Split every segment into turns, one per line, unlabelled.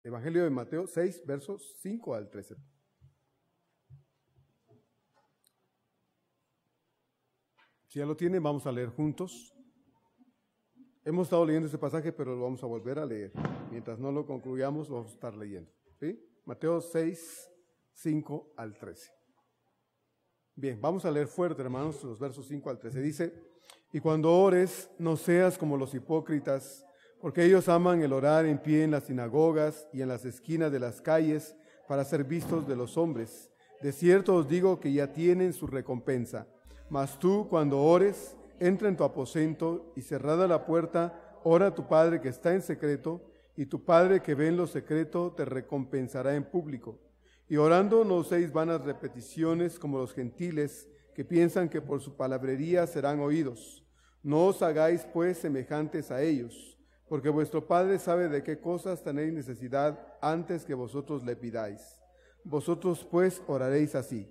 Evangelio de Mateo 6, versos 5 al 13. Si ya lo tienen, vamos a leer juntos. Hemos estado leyendo este pasaje, pero lo vamos a volver a leer. Mientras no lo concluyamos, lo vamos a estar leyendo. ¿Sí? Mateo 6, 5 al 13. Bien, vamos a leer fuerte, hermanos, los versos 5 al 13. Dice, y cuando ores, no seas como los hipócritas, porque ellos aman el orar en pie en las sinagogas y en las esquinas de las calles para ser vistos de los hombres. De cierto os digo que ya tienen su recompensa. Mas tú, cuando ores, entra en tu aposento y cerrada la puerta, ora a tu Padre que está en secreto, y tu Padre que ve en lo secreto te recompensará en público. Y orando no uséis vanas repeticiones como los gentiles, que piensan que por su palabrería serán oídos. No os hagáis pues semejantes a ellos, porque vuestro Padre sabe de qué cosas tenéis necesidad antes que vosotros le pidáis. Vosotros pues oraréis así: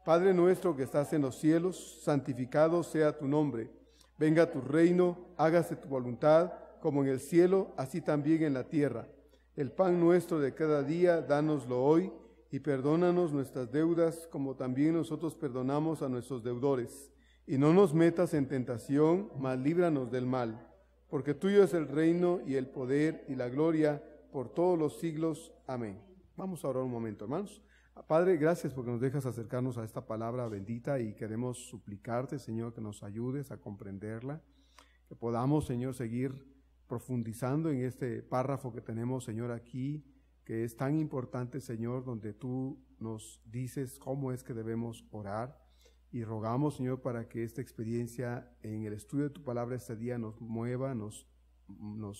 Padre nuestro que estás en los cielos, santificado sea tu nombre. Venga tu reino, hágase tu voluntad, como en el cielo, así también en la tierra. El pan nuestro de cada día, dánoslo hoy, y perdónanos nuestras deudas, como también nosotros perdonamos a nuestros deudores. Y no nos metas en tentación, mas líbranos del mal. Porque tuyo es el reino y el poder y la gloria por todos los siglos. Amén. Vamos a orar un momento, hermanos. Padre, gracias porque nos dejas acercarnos a esta palabra bendita y queremos suplicarte, Señor, que nos ayudes a comprenderla, que podamos, Señor, seguir profundizando en este párrafo que tenemos, Señor, aquí, que es tan importante, Señor, donde tú nos dices cómo es que debemos orar. Y rogamos, Señor, para que esta experiencia en el estudio de tu palabra este día nos mueva, nos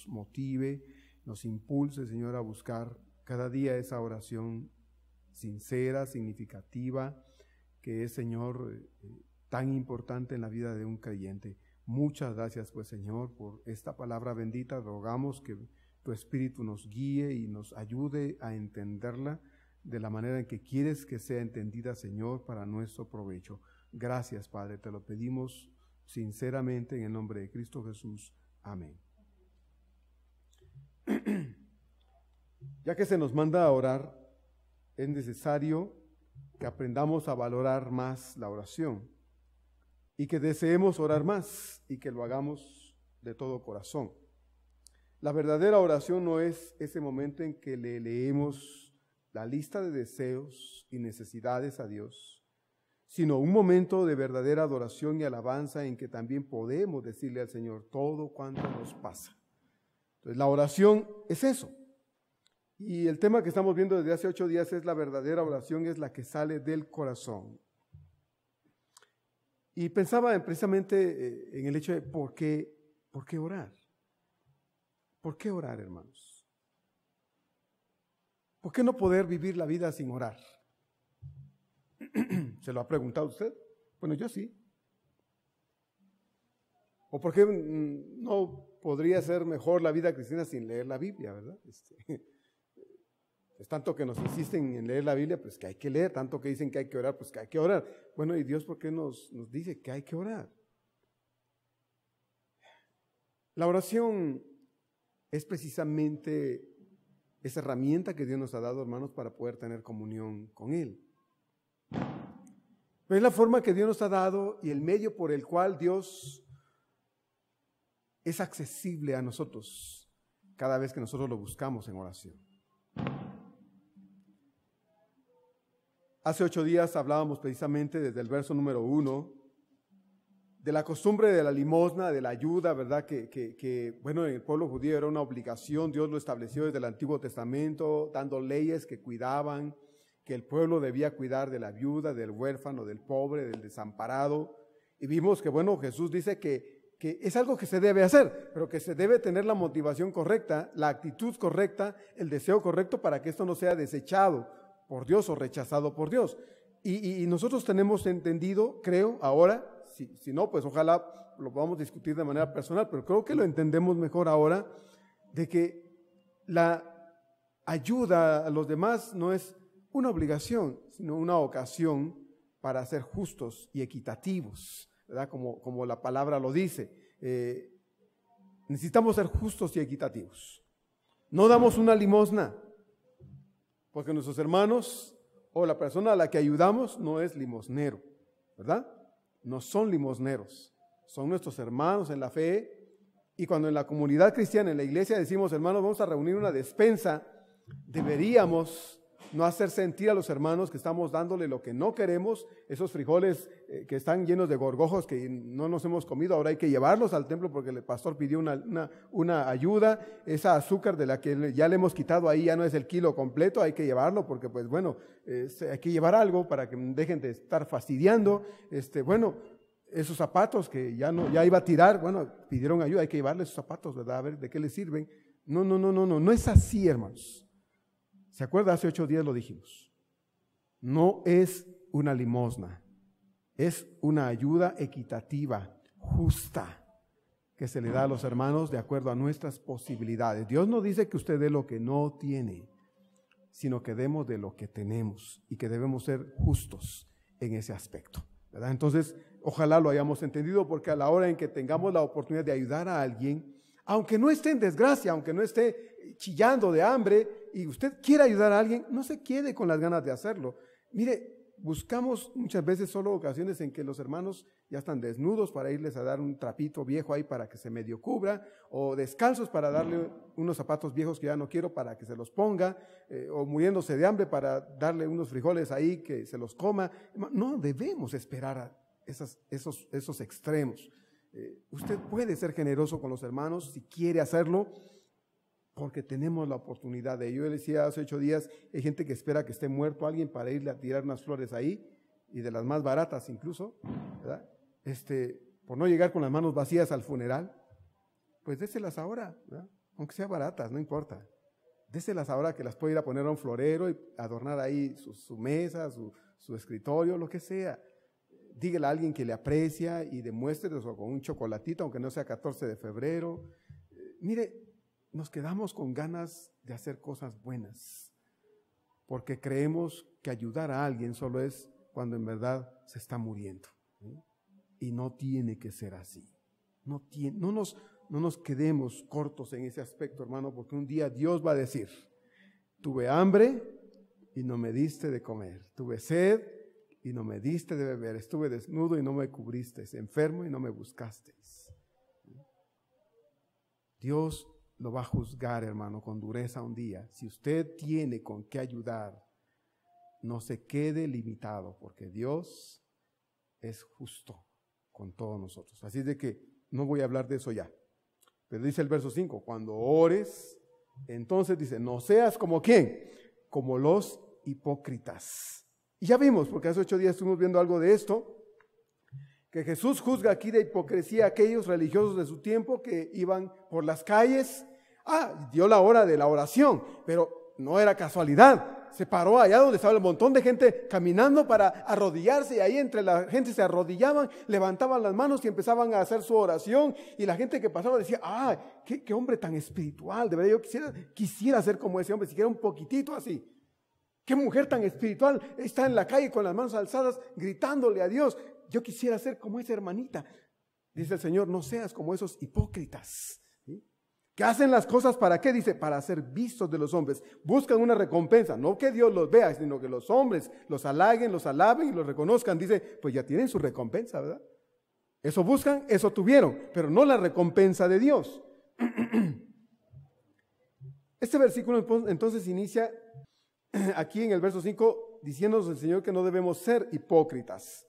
motive, nos impulse, Señor, a buscar cada día esa oración sincera, significativa, que es, Señor, tan importante en la vida de un creyente. Muchas gracias, pues, Señor, por esta palabra bendita. Rogamos que tu Espíritu nos guíe y nos ayude a entenderla de la manera en que quieres que sea entendida, Señor, para nuestro provecho. Gracias, Padre, te lo pedimos sinceramente en el nombre de Cristo Jesús. Amén. Ya que se nos manda a orar, es necesario que aprendamos a valorar más la oración y que deseemos orar más y que lo hagamos de todo corazón. La verdadera oración no es ese momento en que le leemos la lista de deseos y necesidades a Dios, sino un momento de verdadera adoración y alabanza en que también podemos decirle al Señor todo cuanto nos pasa. Entonces, la oración es eso. Y el tema que estamos viendo desde hace 8 días es la verdadera oración, es la que sale del corazón. Y pensaba precisamente en el hecho de ¿por qué orar? ¿Por qué orar, hermanos? ¿Por qué no poder vivir la vida sin orar? ¿Se lo ha preguntado usted? Bueno, yo sí. ¿O por qué no podría ser mejor la vida cristiana sin leer la Biblia, verdad? Es tanto que nos insisten en leer la Biblia, pues que hay que leer, tanto que dicen que hay que orar, pues que hay que orar. Bueno, ¿y Dios por qué nos dice que hay que orar? La oración es precisamente esa herramienta que Dios nos ha dado, hermanos, para poder tener comunión con Él. Pero es la forma que Dios nos ha dado y el medio por el cual Dios es accesible a nosotros cada vez que nosotros lo buscamos en oración. Hace 8 días hablábamos precisamente desde el verso número 1 de la costumbre de la limosna, de la ayuda, ¿verdad? Que bueno, en el pueblo judío era una obligación. Dios lo estableció desde el Antiguo Testamento, dando leyes que cuidaban, que el pueblo debía cuidar de la viuda, del huérfano, del pobre, del desamparado. Y vimos que, bueno, Jesús dice que es algo que se debe hacer, pero que se debe tener la motivación correcta, la actitud correcta, el deseo correcto para que esto no sea desechado por Dios o rechazado por Dios. Y nosotros tenemos entendido, creo, ahora, si no, pues ojalá lo podamos discutir de manera personal, pero creo que lo entendemos mejor ahora, de que la ayuda a los demás no es una obligación, sino una ocasión para ser justos y equitativos, ¿verdad? Como la palabra lo dice. Necesitamos ser justos y equitativos. No damos una limosna Porque nuestros hermanos o la persona a la que ayudamos no es limosnero, ¿verdad? No son limosneros, son nuestros hermanos en la fe. Y cuando en la comunidad cristiana, en la iglesia, decimos, hermanos, vamos a reunir una despensa, deberíamos no hacer sentir a los hermanos que estamos dándole lo que no queremos, esos frijoles que están llenos de gorgojos que no nos hemos comido, ahora hay que llevarlos al templo porque el pastor pidió una ayuda, esa azúcar de la que ya le hemos quitado ahí ya no es el kilo completo, hay que llevarlo porque pues bueno, hay que llevar algo para que dejen de estar fastidiando, bueno, esos zapatos que ya iba a tirar, bueno, pidieron ayuda, hay que llevarle esos zapatos, ¿verdad? A ver de qué les sirven. No es así, hermanos. ¿Se acuerda? Hace 8 días lo dijimos. No es una limosna, es una ayuda equitativa, justa, que se le da a los hermanos de acuerdo a nuestras posibilidades. Dios no dice que usted dé lo que no tiene, sino que demos de lo que tenemos y que debemos ser justos en ese aspecto, ¿verdad? Entonces, ojalá lo hayamos entendido, porque a la hora en que tengamos la oportunidad de ayudar a alguien, aunque no esté en desgracia, aunque no esté chillando de hambre y usted quiere ayudar a alguien, no se quede con las ganas de hacerlo. Mire, buscamos muchas veces solo ocasiones en que los hermanos ya están desnudos para irles a dar un trapito viejo ahí para que se medio cubra, o descalzos para darle unos zapatos viejos que ya no quiero para que se los ponga, o muriéndose de hambre para darle unos frijoles ahí que se los coma. No debemos esperar a esos extremos. Usted puede ser generoso con los hermanos si quiere hacerlo, porque tenemos la oportunidad de ello. Yo le decía hace 8 días, hay gente que espera que esté muerto alguien para irle a tirar unas flores ahí, y de las más baratas incluso, ¿verdad? Por no llegar con las manos vacías al funeral, pues déselas ahora, ¿verdad? Aunque sean baratas, no importa. Déselas ahora, que las puede ir a poner a un florero y adornar ahí su mesa, su escritorio, lo que sea. Dígale a alguien que le aprecia y demuéstreselo con un chocolatito, aunque no sea 14 de febrero. Mire, nos quedamos con ganas de hacer cosas buenas, porque creemos que ayudar a alguien solo es cuando en verdad se está muriendo, ¿sí? Y no tiene que ser así. No nos quedemos cortos en ese aspecto, hermano, porque un día Dios va a decir, tuve hambre y no me diste de comer, tuve sed y no me diste de beber, estuve desnudo y no me cubriste, enfermo y no me buscaste. Dios lo va a juzgar, hermano, con dureza un día. Si usted tiene con qué ayudar, no se quede limitado, porque Dios es justo con todos nosotros. Así de que no voy a hablar de eso ya. Pero dice el verso 5, cuando ores, entonces dice, no seas como ¿quién? Como los hipócritas. Y ya vimos, porque hace 8 días estuvimos viendo algo de esto, que Jesús juzga aquí de hipocresía a aquellos religiosos de su tiempo que iban por las calles. Dio la hora de la oración, pero no era casualidad. Se paró allá donde estaba un montón de gente caminando para arrodillarse, y ahí entre la gente se arrodillaban, levantaban las manos y empezaban a hacer su oración, y la gente que pasaba decía, qué hombre tan espiritual, de verdad yo quisiera ser como ese hombre, siquiera un poquitito así. Qué mujer tan espiritual, está en la calle con las manos alzadas gritándole a Dios. Yo quisiera ser como esa hermanita. Dice el Señor, no seas como esos hipócritas, ¿sí? Que hacen las cosas ¿para qué? Dice, para ser vistos de los hombres. Buscan una recompensa, no que Dios los vea, sino que los hombres los halaguen, los alaben y los reconozcan. Dice, pues ya tienen su recompensa, ¿verdad? Eso buscan, eso tuvieron, pero no la recompensa de Dios. Este versículo entonces inicia aquí en el verso 5 diciéndonos el Señor que no debemos ser hipócritas.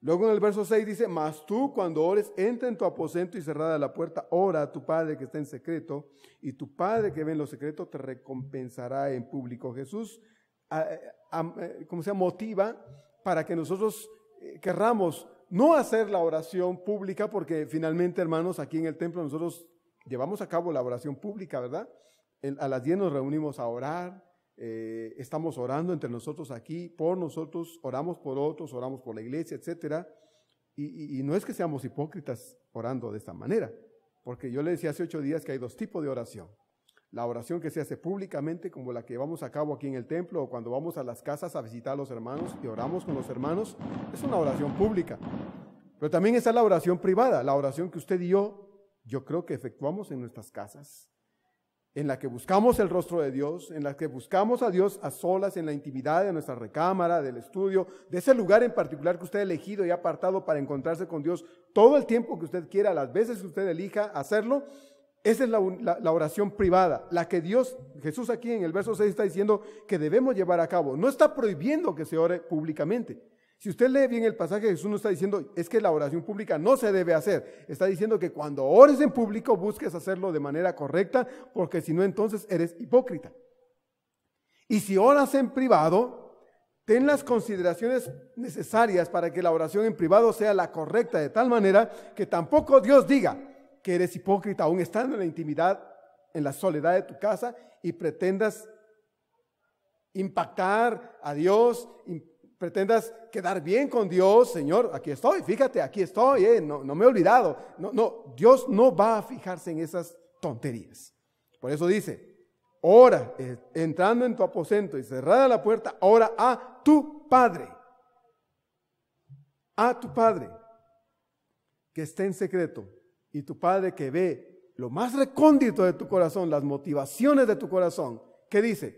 Luego en el verso 6 dice, mas tú cuando ores, entra en tu aposento y cerrada la puerta, ora a tu Padre que está en secreto, y tu Padre que ve en lo secreto te recompensará en público. Jesús motiva para que nosotros querramos no hacer la oración pública, porque finalmente, hermanos, aquí en el templo nosotros llevamos a cabo la oración pública, ¿verdad? A las 10 nos reunimos a orar. Estamos orando entre nosotros aquí, por nosotros, oramos por otros, oramos por la iglesia, etcétera. Y no es que seamos hipócritas orando de esta manera, porque yo le decía hace 8 días que hay 2 tipos de oración. La oración que se hace públicamente, como la que llevamos a cabo aquí en el templo, o cuando vamos a las casas a visitar a los hermanos y oramos con los hermanos, es una oración pública. Pero también está la oración privada, la oración que usted y yo creo que efectuamos en nuestras casas, en la que buscamos el rostro de Dios, en la que buscamos a Dios a solas, en la intimidad de nuestra recámara, del estudio, de ese lugar en particular que usted ha elegido y ha apartado para encontrarse con Dios todo el tiempo que usted quiera, las veces que usted elija hacerlo. Esa es la oración privada, la que Jesús aquí en el verso 6 está diciendo que debemos llevar a cabo. No está prohibiendo que se ore públicamente. Si usted lee bien el pasaje, Jesús no está diciendo es que la oración pública no se debe hacer. Está diciendo que cuando ores en público busques hacerlo de manera correcta, porque si no entonces eres hipócrita. Y si oras en privado, ten las consideraciones necesarias para que la oración en privado sea la correcta, de tal manera que tampoco Dios diga que eres hipócrita aún estando en la intimidad, en la soledad de tu casa y pretendas impactar a Dios, pretendas quedar bien con Dios. Señor, aquí estoy, fíjate, aquí estoy, no me he olvidado. No, Dios no va a fijarse en esas tonterías. Por eso dice, ora, entrando en tu aposento y cerrada la puerta, ora a tu Padre. A tu Padre, que esté en secreto, y tu Padre que ve lo más recóndito de tu corazón, las motivaciones de tu corazón, ¿qué dice?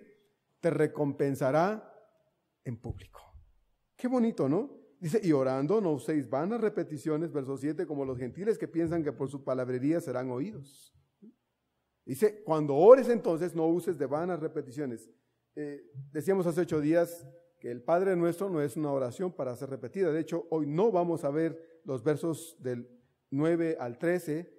Te recompensará en público. Qué bonito, ¿no? Dice, y orando no uséis vanas repeticiones, verso 7, como los gentiles que piensan que por su palabrería serán oídos. Dice, cuando ores entonces no uses de vanas repeticiones. Decíamos hace 8 días que el Padre Nuestro no es una oración para ser repetida. De hecho, hoy no vamos a ver los versos del 9 al 13,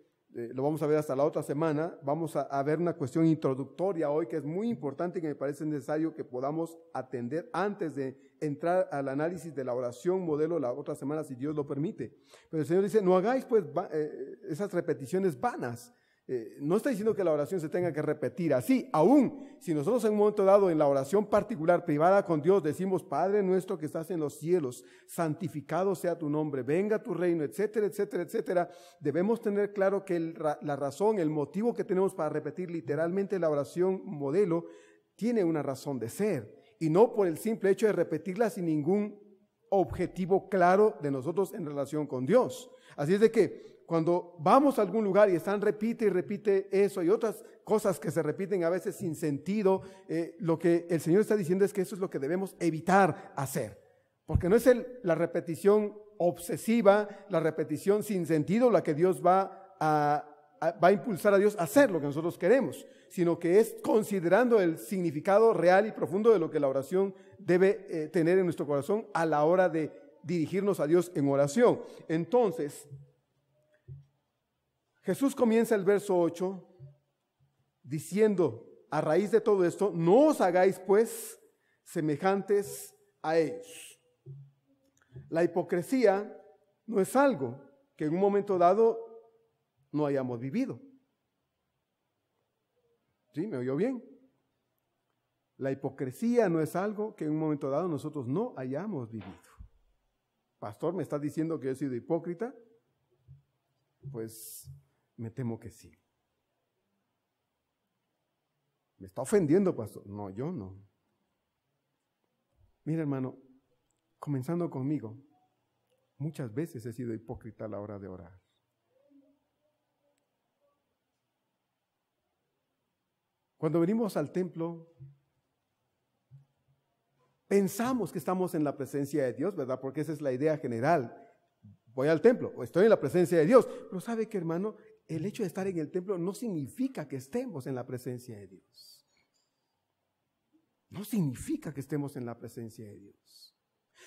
lo vamos a ver hasta la otra semana. Vamos a ver una cuestión introductoria hoy que es muy importante y que me parece necesario que podamos atender antes de entrar al análisis de la oración modelo la otra semana, si Dios lo permite. Pero el Señor dice, no hagáis pues esas repeticiones vanas. No está diciendo que la oración se tenga que repetir así. Aún si nosotros en un momento dado en la oración particular privada con Dios decimos, Padre nuestro que estás en los cielos, santificado sea tu nombre, venga tu reino, etcétera, etcétera, etcétera, debemos tener claro que la razón, el motivo que tenemos para repetir literalmente la oración modelo tiene una razón de ser, y no por el simple hecho de repetirla sin ningún objetivo claro de nosotros en relación con Dios. Así es de que cuando vamos a algún lugar y están repite y repite eso y otras cosas que se repiten a veces sin sentido, lo que el Señor está diciendo es que eso es lo que debemos evitar hacer. Porque no es la repetición obsesiva, la repetición sin sentido la que Dios va a impulsar a Dios a hacer lo que nosotros queremos, sino que es considerando el significado real y profundo de lo que la oración debe tener en nuestro corazón a la hora de dirigirnos a Dios en oración. Entonces, Jesús comienza el verso 8 diciendo, a raíz de todo esto, no os hagáis pues semejantes a ellos. La hipocresía no es algo que en un momento dado no hayamos vivido. ¿Sí? ¿Me oyó bien? La hipocresía no es algo que en un momento dado nosotros no hayamos vivido. Pastor, ¿me está diciendo que he sido hipócrita? Pues me temo que sí. ¿Me está ofendiendo, pastor? No, yo no. Mira, hermano, comenzando conmigo, muchas veces he sido hipócrita a la hora de orar. Cuando venimos al templo, pensamos que estamos en la presencia de Dios, ¿verdad? Porque esa es la idea general. Voy al templo, o estoy en la presencia de Dios. Pero ¿sabe qué, hermano? El hecho de estar en el templo no significa que estemos en la presencia de Dios. No significa que estemos en la presencia de Dios.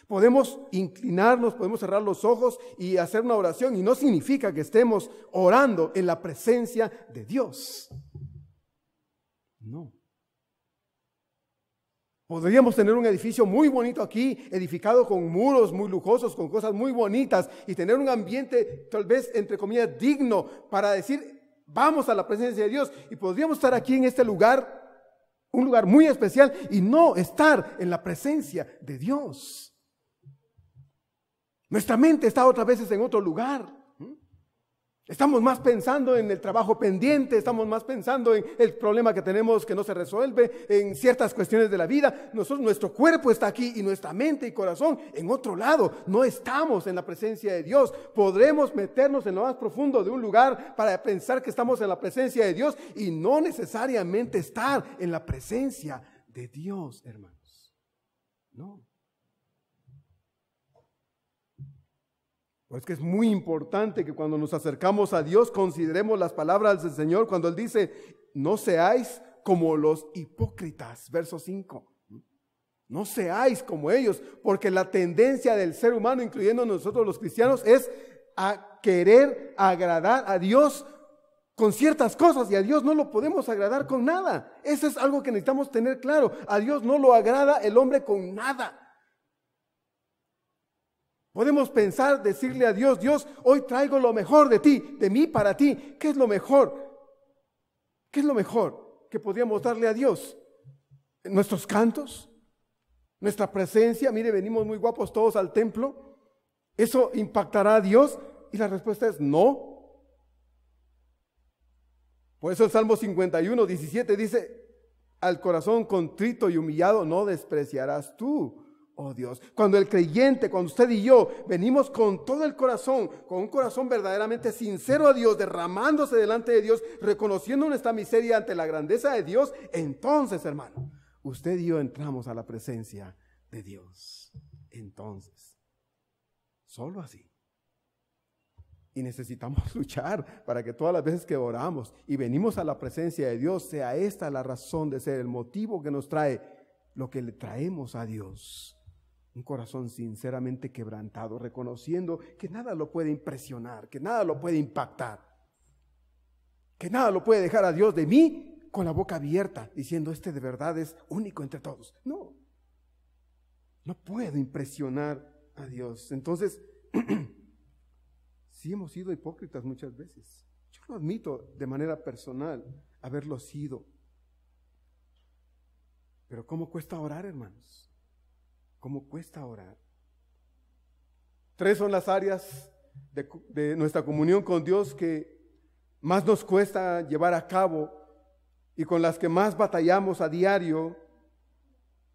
Podemos inclinarnos, podemos cerrar los ojos y hacer una oración, y no significa que estemos orando en la presencia de Dios. No. Podríamos tener un edificio muy bonito aquí, edificado con muros muy lujosos, con cosas muy bonitas, y tener un ambiente tal vez, entre comillas, digno para decir, vamos a la presencia de Dios. Y podríamos estar aquí en este lugar, un lugar muy especial, y no estar en la presencia de Dios. Nuestra mente está otras veces en otro lugar. Estamos más pensando en el trabajo pendiente, estamos más pensando en el problema que tenemos que no se resuelve, en ciertas cuestiones de la vida. Nuestro cuerpo está aquí y nuestra mente y corazón en otro lado. No estamos en la presencia de Dios. Podremos meternos en lo más profundo de un lugar para pensar que estamos en la presencia de Dios y no necesariamente estar en la presencia de Dios, hermanos. No. Pues que es muy importante que cuando nos acercamos a Dios consideremos las palabras del Señor cuando Él dice, no seáis como los hipócritas, verso 5. No seáis como ellos, porque la tendencia del ser humano, incluyendo nosotros los cristianos, es a querer agradar a Dios con ciertas cosas y a Dios no lo podemos agradar con nada. Eso es algo que necesitamos tener claro. A Dios no lo agrada el hombre con nada. Podemos pensar, decirle a Dios, Dios, hoy traigo lo mejor de ti, de mí para ti. ¿Qué es lo mejor? ¿Qué es lo mejor que podríamos darle a Dios? ¿Nuestros cantos? ¿Nuestra presencia? Mire, venimos muy guapos todos al templo. ¿Eso impactará a Dios? Y la respuesta es no. Por eso el Salmo 51, 17 dice, al corazón contrito y humillado no despreciarás tú, oh Dios. Cuando el creyente, cuando usted y yo venimos con todo el corazón, con un corazón verdaderamente sincero a Dios, derramándose delante de Dios, reconociendo nuestra miseria ante la grandeza de Dios, entonces, hermano, usted y yo entramos a la presencia de Dios. Entonces, solo así. Y necesitamos luchar para que todas las veces que oramos y venimos a la presencia de Dios, sea esta la razón de ser, el motivo que nos trae lo que le traemos a Dios. Un corazón sinceramente quebrantado, reconociendo que nada lo puede impresionar, que nada lo puede impactar, que nada lo puede dejar a Dios de mí con la boca abierta, diciendo este de verdad es único entre todos. No, no puedo impresionar a Dios. Entonces, sí hemos sido hipócritas muchas veces. Yo lo admito de manera personal, haberlo sido. Pero ¿cómo cuesta orar, hermanos? ¿Cómo cuesta orar? 3 son las áreas de nuestra comunión con Dios que más nos cuesta llevar a cabo y con las que más batallamos a diario,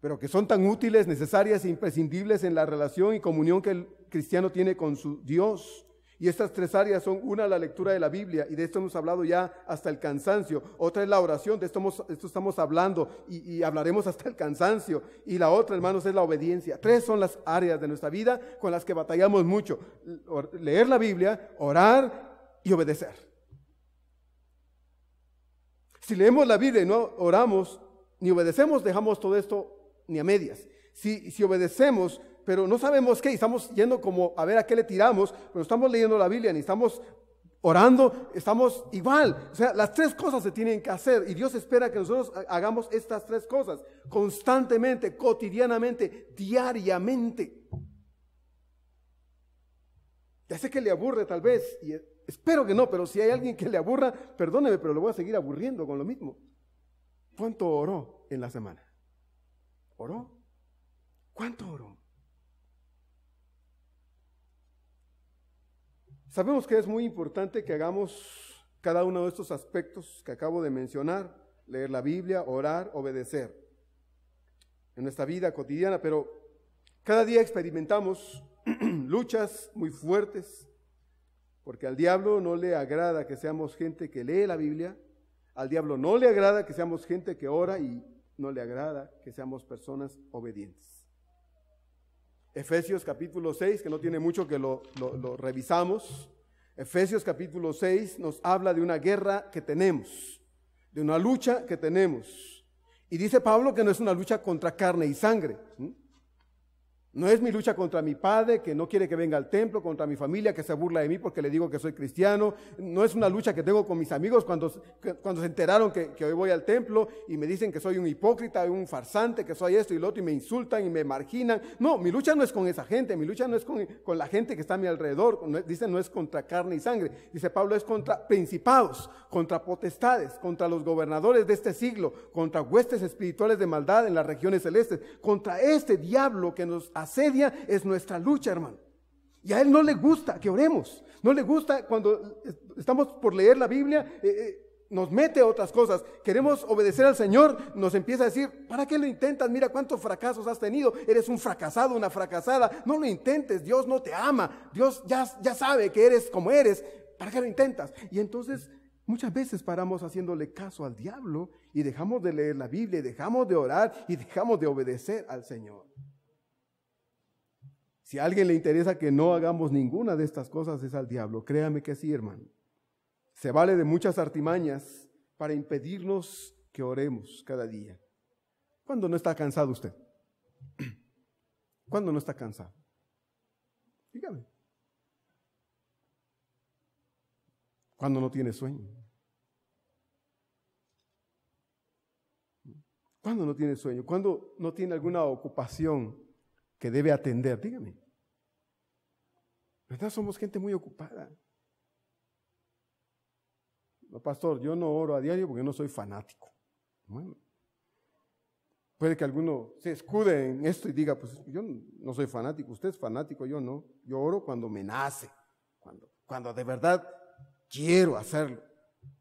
pero que son tan útiles, necesarias e imprescindibles en la relación y comunión que el cristiano tiene con su Dios. Y estas 3 áreas son: una, la lectura de la Biblia, y de esto hemos hablado ya hasta el cansancio. Otra es la oración, de esto estamos hablando y hablaremos hasta el cansancio. Y la otra, hermanos, es la obediencia. 3 son las áreas de nuestra vida con las que batallamos mucho: leer la Biblia, orar y obedecer. Si leemos la Biblia y no oramos ni obedecemos, dejamos todo esto ni a medias. Si obedecemos, pero no sabemos qué, y estamos yendo como a ver a qué le tiramos, pero estamos leyendo la Biblia, ni estamos orando, estamos igual. O sea, las 3 cosas se tienen que hacer, y Dios espera que nosotros hagamos estas 3 cosas constantemente, cotidianamente, diariamente. Ya sé que le aburre tal vez, y espero que no, pero si hay alguien que le aburra, perdóneme, pero lo voy a seguir aburriendo con lo mismo. ¿Cuánto oró en la semana? ¿Oró? ¿Cuánto oró? Sabemos que es muy importante que hagamos cada uno de estos aspectos que acabo de mencionar: leer la Biblia, orar, obedecer en nuestra vida cotidiana, pero cada día experimentamos luchas muy fuertes, porque al diablo no le agrada que seamos gente que lee la Biblia, al diablo no le agrada que seamos gente que ora, y no le agrada que seamos personas obedientes. Efesios capítulo 6, que no tiene mucho que lo revisamos. Efesios capítulo 6 nos habla de una guerra que tenemos, de una lucha que tenemos. Y dice Pablo que no es una lucha contra carne y sangre. No es mi lucha contra mi padre, que no quiere que venga al templo, contra mi familia, que se burla de mí porque le digo que soy cristiano. No es una lucha que tengo con mis amigos cuando se enteraron que hoy voy al templo y me dicen que soy un hipócrita, un farsante, que soy esto y lo otro, y me insultan y me marginan. No, mi lucha no es con esa gente, mi lucha no es con la gente que está a mi alrededor. Dice, no es contra carne y sangre. Dice Pablo, es contra principados, contra potestades, contra los gobernadores de este siglo, contra huestes espirituales de maldad en las regiones celestes, contra este diablo que nos asedia. Es nuestra lucha, hermano. Y a Él no le gusta que oremos. No le gusta cuando estamos por leer la Biblia, nos mete a otras cosas. Queremos obedecer al Señor, nos empieza a decir, ¿para qué lo intentas? Mira cuántos fracasos has tenido. Eres un fracasado, una fracasada. No lo intentes, Dios no te ama. Dios ya sabe que eres como eres. ¿Para qué lo intentas? Y entonces muchas veces paramos haciéndole caso al diablo y dejamos de leer la Biblia, y dejamos de orar y dejamos de obedecer al Señor. Si a alguien le interesa que no hagamos ninguna de estas cosas es al diablo. Créame que sí, hermano. Se vale de muchas artimañas para impedirnos que oremos cada día. ¿Cuándo no está cansado usted? ¿Cuándo no está cansado? Dígame. ¿Cuándo no tiene sueño? ¿Cuándo no tiene sueño? ¿Cuándo no tiene alguna ocupación que debe atender? Dígame. ¿Verdad? Somos gente muy ocupada. No, pastor, yo no oro a diario porque no soy fanático. Bueno, puede que alguno se escude en esto y diga, pues yo no soy fanático, usted es fanático, yo no. Yo oro cuando me nace, cuando de verdad quiero hacerlo.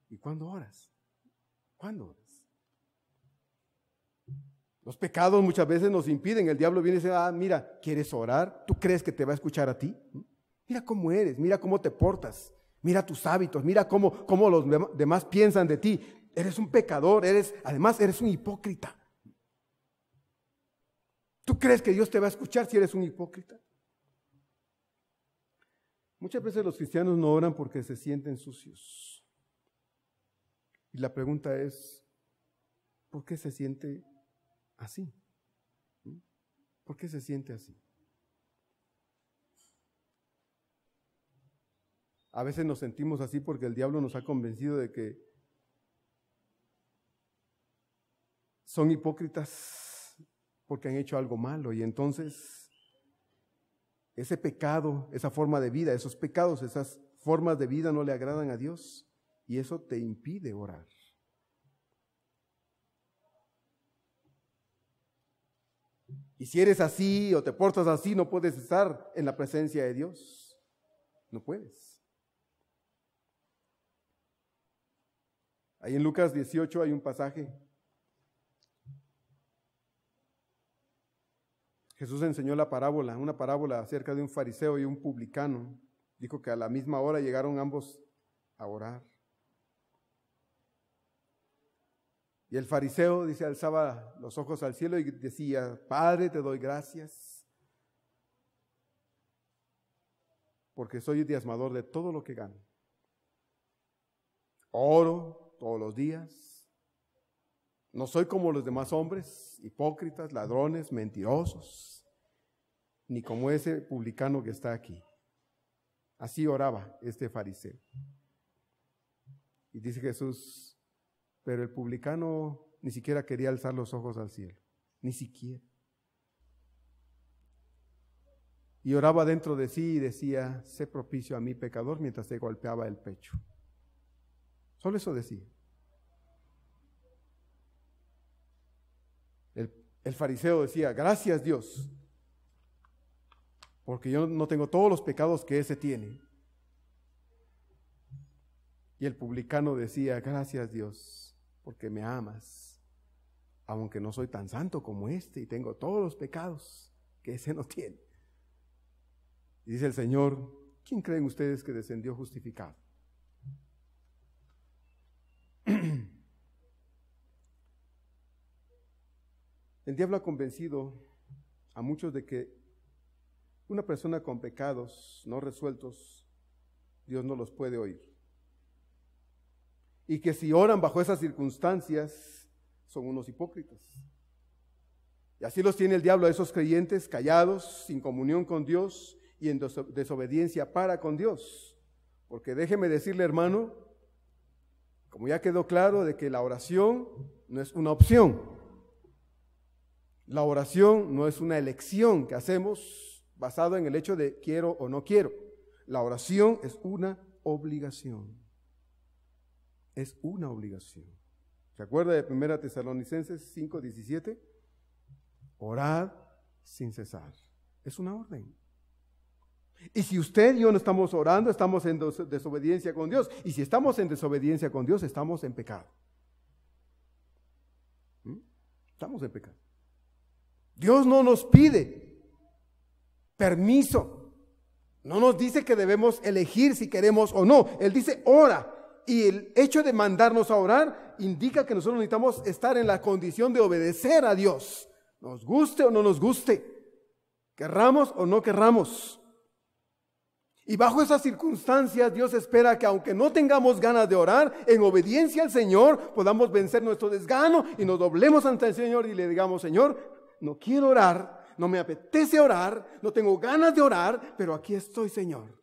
¿Y cuándo oras? ¿Cuándo oras? Los pecados muchas veces nos impiden. El diablo viene y dice, mira, ¿quieres orar? ¿Tú crees que te va a escuchar a ti? Mira cómo eres, mira cómo te portas, mira tus hábitos, mira cómo los demás piensan de ti. Eres un pecador, además eres un hipócrita. ¿Tú crees que Dios te va a escuchar si eres un hipócrita? Muchas veces los cristianos no oran porque se sienten sucios. Y la pregunta es, ¿por qué se siente así? ¿Por qué se siente así? A veces nos sentimos así porque el diablo nos ha convencido de que son hipócritas porque han hecho algo malo, y entonces ese pecado, esa forma de vida, esos pecados, esas formas de vida no le agradan a Dios, y eso te impide orar. Y si eres así o te portas así, no puedes estar en la presencia de Dios. No puedes. Ahí en Lucas 18 hay un pasaje. Jesús enseñó una parábola acerca de un fariseo y un publicano. Dijo que a la misma hora llegaron ambos a orar. Y el fariseo, dice, alzaba los ojos al cielo y decía, Padre, te doy gracias, porque soy diezmador de todo lo que gano. Oro todos los días. No soy como los demás hombres, hipócritas, ladrones, mentirosos, ni como ese publicano que está aquí. Así oraba este fariseo. Y dice Jesús, pero el publicano ni siquiera quería alzar los ojos al cielo, ni siquiera. Y oraba dentro de sí y decía, sé propicio a mi pecador, mientras se golpeaba el pecho. Solo eso decía. El fariseo decía, gracias Dios, porque yo no tengo todos los pecados que ese tiene. Y el publicano decía, gracias Dios, porque me amas, aunque no soy tan santo como este y tengo todos los pecados que ese no tiene. Y dice el Señor, ¿quién creen ustedes que descendió justificado? El diablo ha convencido a muchos de que una persona con pecados no resueltos, Dios no los puede oír. Y que si oran bajo esas circunstancias, son unos hipócritas. Y así los tiene el diablo a esos creyentes callados, sin comunión con Dios y en desobediencia para con Dios. Porque déjeme decirle, hermano, como ya quedó claro de que la oración no es una opción. La oración no es una elección que hacemos basado en el hecho de quiero o no quiero. La oración es una obligación. Es una obligación. ¿Se acuerda de 1 Tesalonicenses :17? Orad sin cesar. Es una orden. Y si usted y yo no estamos orando, estamos en desobediencia con Dios. Y si estamos en desobediencia con Dios, estamos en pecado. Estamos en pecado. Dios no nos pide permiso. No nos dice que debemos elegir si queremos o no. Él dice, ora. Y el hecho de mandarnos a orar indica que nosotros necesitamos estar en la condición de obedecer a Dios. Nos guste o no nos guste. Querramos o no querramos. Y bajo esas circunstancias, Dios espera que aunque no tengamos ganas de orar, en obediencia al Señor, podamos vencer nuestro desgano y nos doblemos ante el Señor y le digamos, Señor, no quiero orar, no me apetece orar, no tengo ganas de orar, pero aquí estoy, Señor.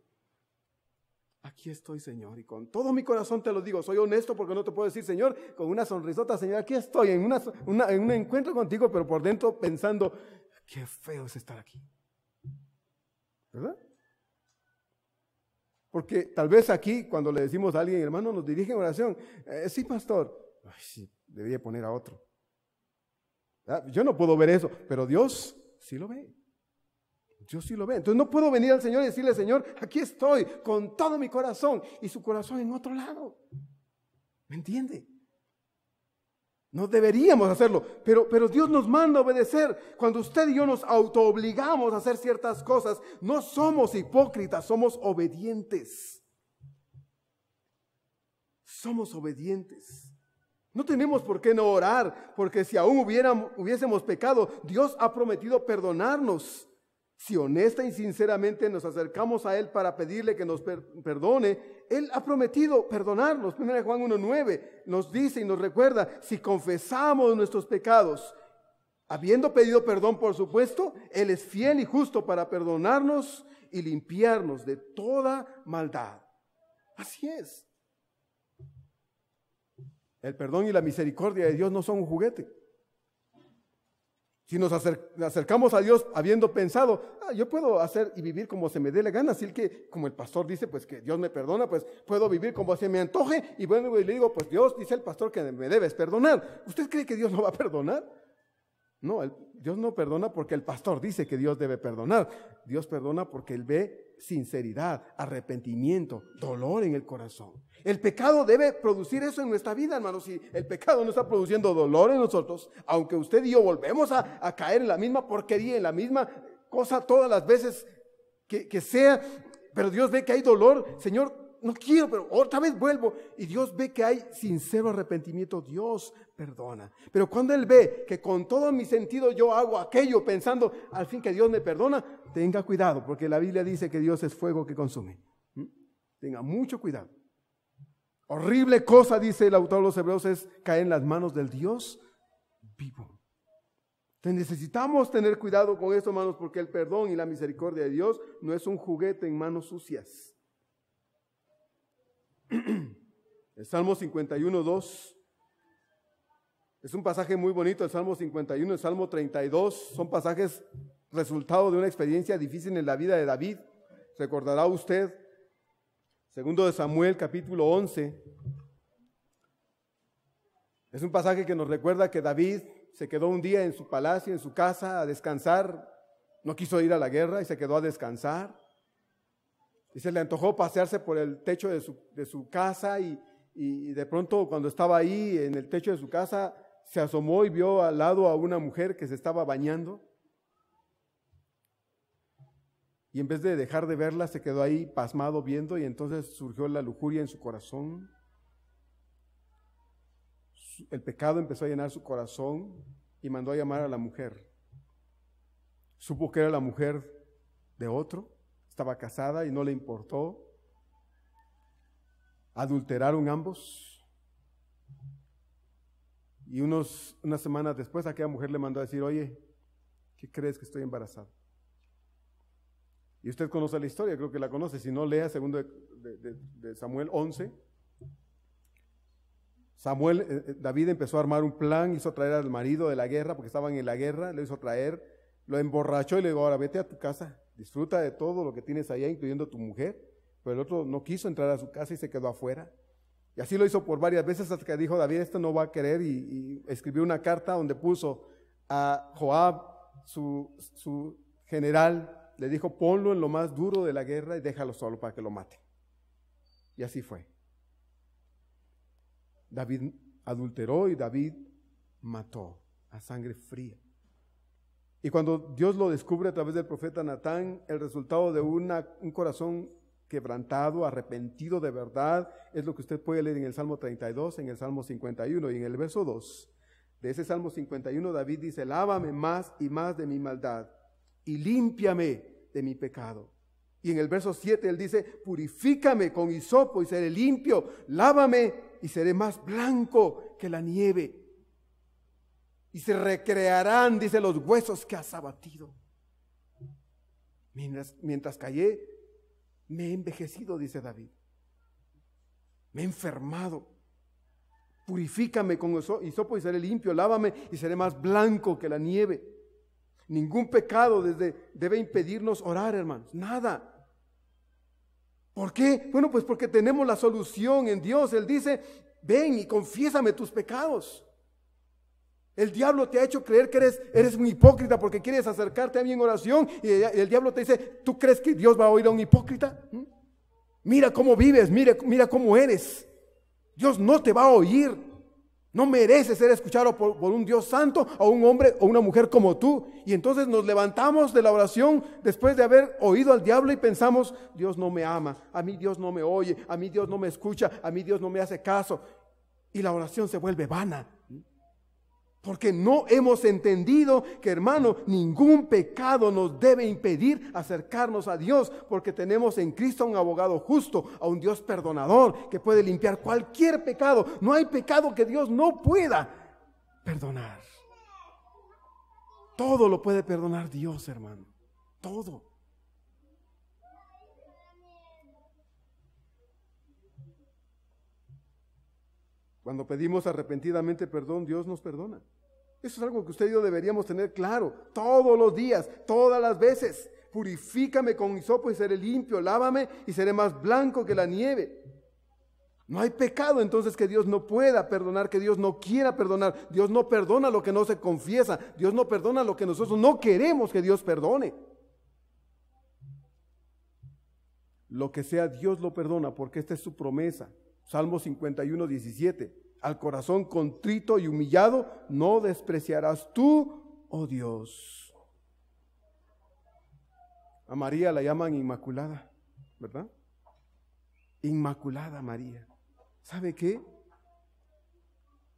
Aquí estoy, Señor, y con todo mi corazón te lo digo, soy honesto porque no te puedo decir, Señor, con una sonrisota, Señor, aquí estoy en un encuentro contigo, pero por dentro pensando, qué feo es estar aquí. ¿Verdad? Porque tal vez aquí, cuando le decimos a alguien, hermano, nos dirige en oración, sí, pastor, ay, sí, debería poner a otro. ¿Verdad? Yo no puedo ver eso, pero Dios sí lo ve. Dios sí lo ve. Entonces no puedo venir al Señor y decirle, Señor, aquí estoy con todo mi corazón y su corazón en otro lado. ¿Me entiende? No deberíamos hacerlo, pero Dios nos manda a obedecer. Cuando usted y yo nos autoobligamos a hacer ciertas cosas, no somos hipócritas, somos obedientes. Somos obedientes. No tenemos por qué no orar, porque si aún hubiésemos pecado, Dios ha prometido perdonarnos. Si honesta y sinceramente nos acercamos a Él para pedirle que nos perdone, Él ha prometido perdonarnos. 1 Juan 1:9 nos dice y nos recuerda, si confesamos nuestros pecados, habiendo pedido perdón, por supuesto, Él es fiel y justo para perdonarnos y limpiarnos de toda maldad. Así es. El perdón y la misericordia de Dios no son un juguete. Si nos acercamos a Dios habiendo pensado, yo puedo hacer y vivir como se me dé la gana, así que como el pastor dice, pues que Dios me perdona, pues puedo vivir como se me antoje, y bueno, y le digo, pues Dios dice el pastor que me debes perdonar. ¿Usted cree que Dios no va a perdonar? No, Dios no perdona porque el pastor dice que Dios debe perdonar. Dios perdona porque Él ve sinceridad, arrepentimiento, dolor en el corazón. El pecado debe producir eso en nuestra vida, hermanos. Si el pecado no está produciendo dolor en nosotros, aunque usted y yo volvemos a caer en la misma porquería, en la misma cosa todas las veces que sea, pero Dios ve que hay dolor, Señor, no quiero, pero otra vez vuelvo. Y Dios ve que hay sincero arrepentimiento, Dios perdona. Pero cuando Él ve que con todo mi sentido yo hago aquello pensando al fin que Dios me perdona, tenga cuidado, porque la Biblia dice que Dios es fuego que consume. Tenga mucho cuidado. Horrible cosa, dice el autor de los Hebreos, es caer en las manos del Dios vivo. Entonces necesitamos tener cuidado con esto, hermanos, porque el perdón y la misericordia de Dios no es un juguete en manos sucias. El Salmo 51:2 es un pasaje muy bonito. El Salmo 51, el Salmo 32 son pasajes resultado de una experiencia difícil en la vida de David. Recordará usted, segundo de Samuel, capítulo 11. Es un pasaje que nos recuerda que David se quedó un día en su palacio, en su casa, a descansar. No quiso ir a la guerra y se quedó a descansar. Y se le antojó pasearse por el techo de su casa y de pronto cuando estaba ahí en el techo de su casa se asomó y vio al lado a una mujer que se estaba bañando. Y en vez de dejar de verla se quedó ahí pasmado viendo y entonces surgió la lujuria en su corazón. El pecado empezó a llenar su corazón y mandó a llamar a la mujer. Supo que era la mujer de otro. Estaba casada y no le importó. Adulteraron ambos. Y unas semanas después aquella mujer le mandó a decir, oye, ¿qué crees que estoy embarazada? Y usted conoce la historia, creo que la conoce. Si no, lea segundo de Samuel 11. David empezó a armar un plan, hizo traer al marido de la guerra, porque estaban en la guerra, lo hizo traer, lo emborrachó y le dijo, ahora vete a tu casa. Disfruta de todo lo que tienes allá, incluyendo tu mujer. Pero el otro no quiso entrar a su casa y se quedó afuera. Y así lo hizo por varias veces hasta que dijo, David, esto no va a querer. Y escribió una carta donde puso a Joab, su general, le dijo, ponlo en lo más duro de la guerra y déjalo solo para que lo mate. Y así fue. David adulteró y David mató a sangre fría. Y cuando Dios lo descubre a través del profeta Natán, el resultado de un corazón quebrantado, arrepentido de verdad, es lo que usted puede leer en el Salmo 32, en el Salmo 51 y en el verso 2. De ese Salmo 51, David dice, lávame más y más de mi maldad y límpiame de mi pecado. Y en el verso 7 él dice, purifícame con hisopo y seré limpio, lávame y seré más blanco que la nieve. Y se recrearán, dice, los huesos que has abatido. Mientras callé, me he envejecido, dice David. Me he enfermado. Purifícame con hisopo y seré limpio, lávame y seré más blanco que la nieve. Ningún pecado debe impedirnos orar, hermanos, nada. ¿Por qué? Bueno, pues porque tenemos la solución en Dios. Él dice, ven y confiésame tus pecados. El diablo te ha hecho creer que eres un hipócrita porque quieres acercarte a mí en oración y el diablo te dice, ¿tú crees que Dios va a oír a un hipócrita? Mira cómo vives, mira cómo eres. Dios no te va a oír. No mereces ser escuchado por un Dios santo o un hombre o una mujer como tú. Y entonces nos levantamos de la oración después de haber oído al diablo y pensamos, Dios no me ama, a mí Dios no me oye, a mí Dios no me escucha, a mí Dios no me hace caso. Y la oración se vuelve vana. Porque no hemos entendido que, hermano, ningún pecado nos debe impedir acercarnos a Dios, porque tenemos en Cristo a un abogado justo, a un Dios perdonador que puede limpiar cualquier pecado. No hay pecado que Dios no pueda perdonar. Todo lo puede perdonar Dios, hermano. Todo. Cuando pedimos arrepentidamente perdón, Dios nos perdona. Eso es algo que usted y yo deberíamos tener claro todos los días, todas las veces. Purifícame con hisopo y seré limpio, lávame y seré más blanco que la nieve. No hay pecado entonces que Dios no pueda perdonar, que Dios no quiera perdonar. Dios no perdona lo que no se confiesa. Dios no perdona lo que nosotros no queremos que Dios perdone. Lo que sea, Dios lo perdona porque esta es su promesa. Salmo 51, 17. Al corazón contrito y humillado no despreciarás tú, oh Dios. A María la llaman Inmaculada, ¿verdad? Inmaculada María. ¿Sabe qué?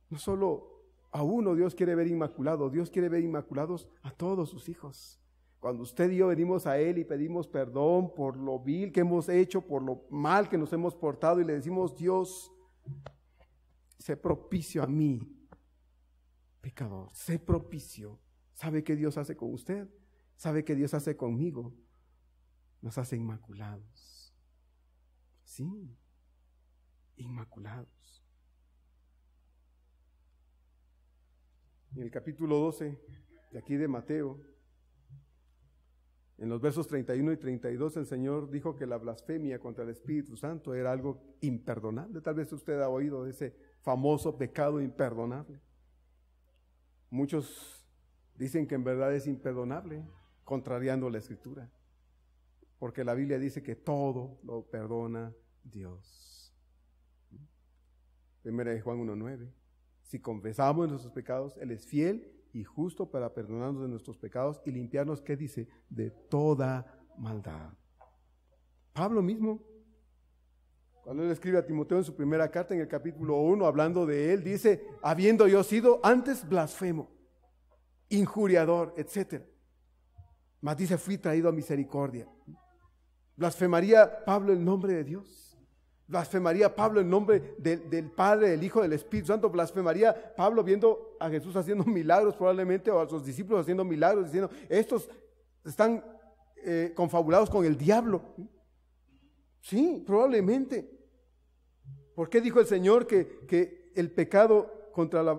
No solo a uno Dios quiere ver inmaculado, Dios quiere ver inmaculados a todos sus hijos. Cuando usted y yo venimos a Él y pedimos perdón por lo vil que hemos hecho, por lo mal que nos hemos portado y le decimos, Dios, sé propicio a mí, pecador, sé propicio. ¿Sabe qué Dios hace con usted? ¿Sabe qué Dios hace conmigo? Nos hace inmaculados. Sí, inmaculados. En el capítulo 12 de aquí de Mateo, en los versos 31 y 32, el Señor dijo que la blasfemia contra el Espíritu Santo era algo imperdonable. Tal vez usted ha oído de ese famoso pecado imperdonable. Muchos dicen que en verdad es imperdonable, contrariando la Escritura, porque la Biblia dice que todo lo perdona Dios. 1 Juan 1:9. Si confesamos nuestros pecados, Él es fiel y justo para perdonarnos de nuestros pecados y limpiarnos, ¿qué dice? De toda maldad. Pablo mismo, cuando él escribe a Timoteo en su primera carta, en el capítulo 1, hablando de él, dice, habiendo yo sido antes blasfemo, injuriador, etc. Mas dice, fui traído a misericordia. ¿Blasfemaría Pablo el nombre de Dios? ¿Blasfemaría Pablo el nombre del Padre, del Hijo, del Espíritu Santo? ¿Blasfemaría Pablo viendo a Jesús haciendo milagros probablemente, o a sus discípulos haciendo milagros, diciendo, estos están confabulados con el diablo? Sí, probablemente. ¿Por qué dijo el Señor que el pecado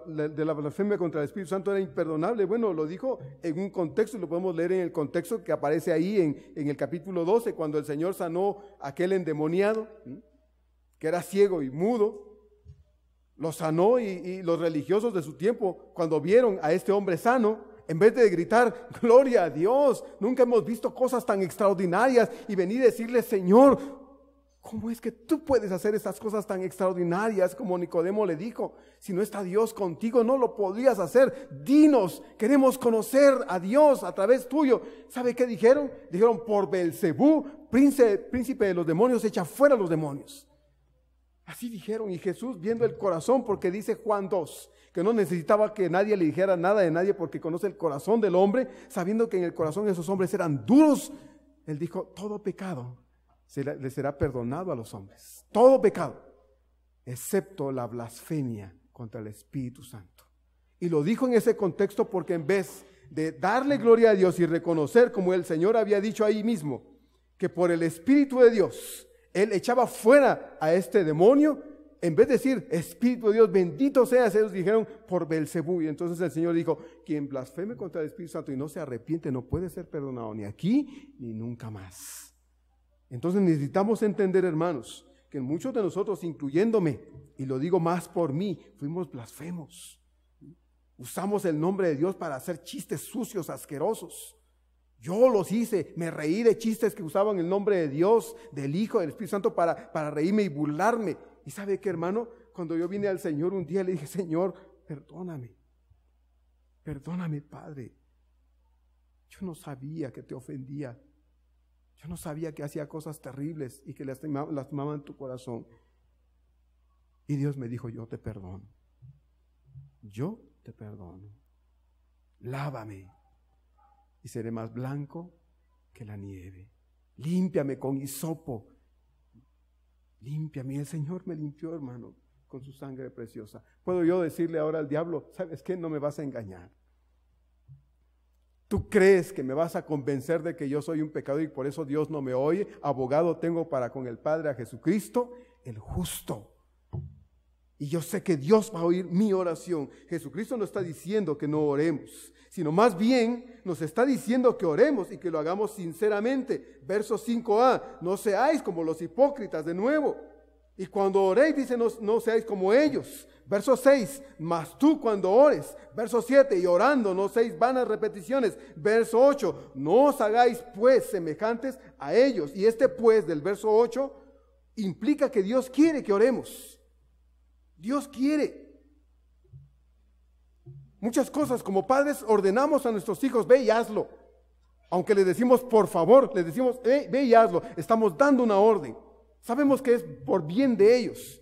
de la blasfemia contra el Espíritu Santo era imperdonable? Bueno, lo dijo en un contexto, y lo podemos leer en el contexto que aparece ahí en el capítulo 12, cuando el Señor sanó a aquel endemoniado, que era ciego y mudo. Lo sanó y los religiosos de su tiempo, cuando vieron a este hombre sano, En vez de gritar, gloria a Dios, nunca hemos visto cosas tan extraordinarias y venir a decirle, Señor, ¿cómo es que tú puedes hacer estas cosas tan extraordinarias? Como Nicodemo le dijo, si no está Dios contigo, no lo podrías hacer. Dinos, queremos conocer a Dios a través tuyo. ¿Sabe qué dijeron? Dijeron, por Belcebú, príncipe de los demonios, echa fuera a los demonios. Así dijeron, y Jesús viendo el corazón, porque dice Juan 2, que no necesitaba que nadie le dijera nada de nadie porque conoce el corazón del hombre, sabiendo que en el corazón de esos hombres eran duros, él dijo, todo pecado le será perdonado a los hombres, todo pecado, excepto la blasfemia contra el Espíritu Santo. Y lo dijo en ese contexto porque en vez de darle gloria a Dios y reconocer, como el Señor había dicho ahí mismo, que por el Espíritu de Dios, Él echaba fuera a este demonio, en vez de decir, Espíritu de Dios, bendito seas, ellos dijeron, por Belcebú. Y entonces el Señor dijo, quien blasfeme contra el Espíritu Santo y no se arrepiente, no puede ser perdonado ni aquí, ni nunca más. Entonces necesitamos entender, hermanos, que muchos de nosotros, incluyéndome, y lo digo más por mí, fuimos blasfemos. Usamos el nombre de Dios para hacer chistes sucios, asquerosos. Yo los hice, me reí de chistes que usaban el nombre de Dios, del Hijo, del Espíritu Santo para reírme y burlarme. Y ¿sabe qué, hermano? Cuando yo vine al Señor un día le dije, Señor, perdóname, Padre. Yo no sabía que te ofendía. Yo no sabía que hacía cosas terribles y que lastimaban tu corazón. Y Dios me dijo, yo te perdono. Yo te perdono. Lávame y seré más blanco que la nieve. Límpiame con hisopo. Límpiame. Y el Señor me limpió, hermano, con su sangre preciosa. ¿Puedo yo decirle ahora al diablo, sabes qué? No me vas a engañar. ¿Tú crees que me vas a convencer de que yo soy un pecador y por eso Dios no me oye? Abogado tengo para con el Padre a Jesucristo, el justo. Y yo sé que Dios va a oír mi oración. Jesucristo no está diciendo que no oremos, sino más bien nos está diciendo que oremos y que lo hagamos sinceramente. Verso 5a, no seáis como los hipócritas, de nuevo. Y cuando oréis, dice, no seáis como ellos. Verso 6, mas tú cuando ores. Verso 7, y orando no seáis vanas repeticiones. Verso 8, no os hagáis pues semejantes a ellos. Y este pues del verso 8 implica que Dios quiere que oremos. Dios quiere. Muchas cosas como padres ordenamos a nuestros hijos, ve y hazlo. Aunque les decimos por favor, les decimos ve y hazlo. Estamos dando una orden. Sabemos que es por bien de ellos.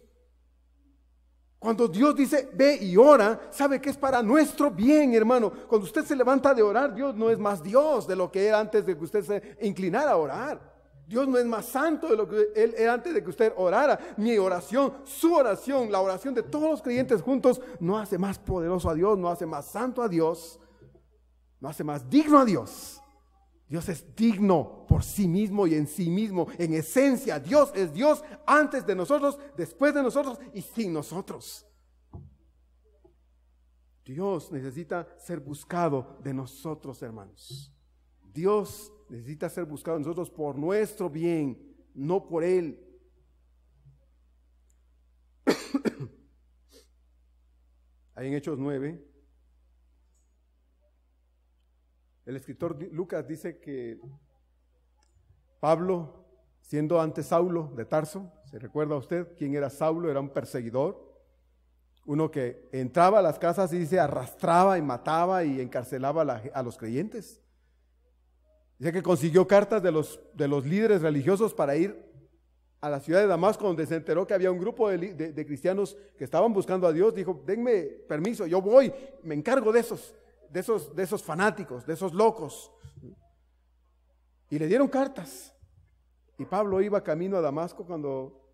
Cuando Dios dice ve y ora, sabe que es para nuestro bien, hermano. Cuando usted se levanta de orar, Dios no es más Dios de lo que era antes de que usted se inclinara a orar. Dios no es más santo de lo que Él era antes de que usted orara. Mi oración, su oración, la oración de todos los creyentes juntos no hace más poderoso a Dios, no hace más santo a Dios, no hace más digno a Dios. Dios es digno por sí mismo y en sí mismo, en esencia. Dios es Dios antes de nosotros, después de nosotros y sin nosotros. Dios necesita ser buscado de nosotros, hermanos. Dios necesita ser buscado de nosotros por nuestro bien, no por Él. Ahí en Hechos 9, el escritor Lucas dice que Pablo, siendo antes Saulo de Tarso, ¿se recuerda usted quién era Saulo? Era un perseguidor, uno que entraba a las casas y se arrastraba y mataba y encarcelaba a los creyentes. Dice que consiguió cartas de los líderes religiosos para ir a la ciudad de Damasco, donde se enteró que había un grupo de cristianos que estaban buscando a Dios. Dijo, denme permiso, yo voy, me encargo de esos fanáticos, de esos locos. Y le dieron cartas. Y Pablo iba camino a Damasco cuando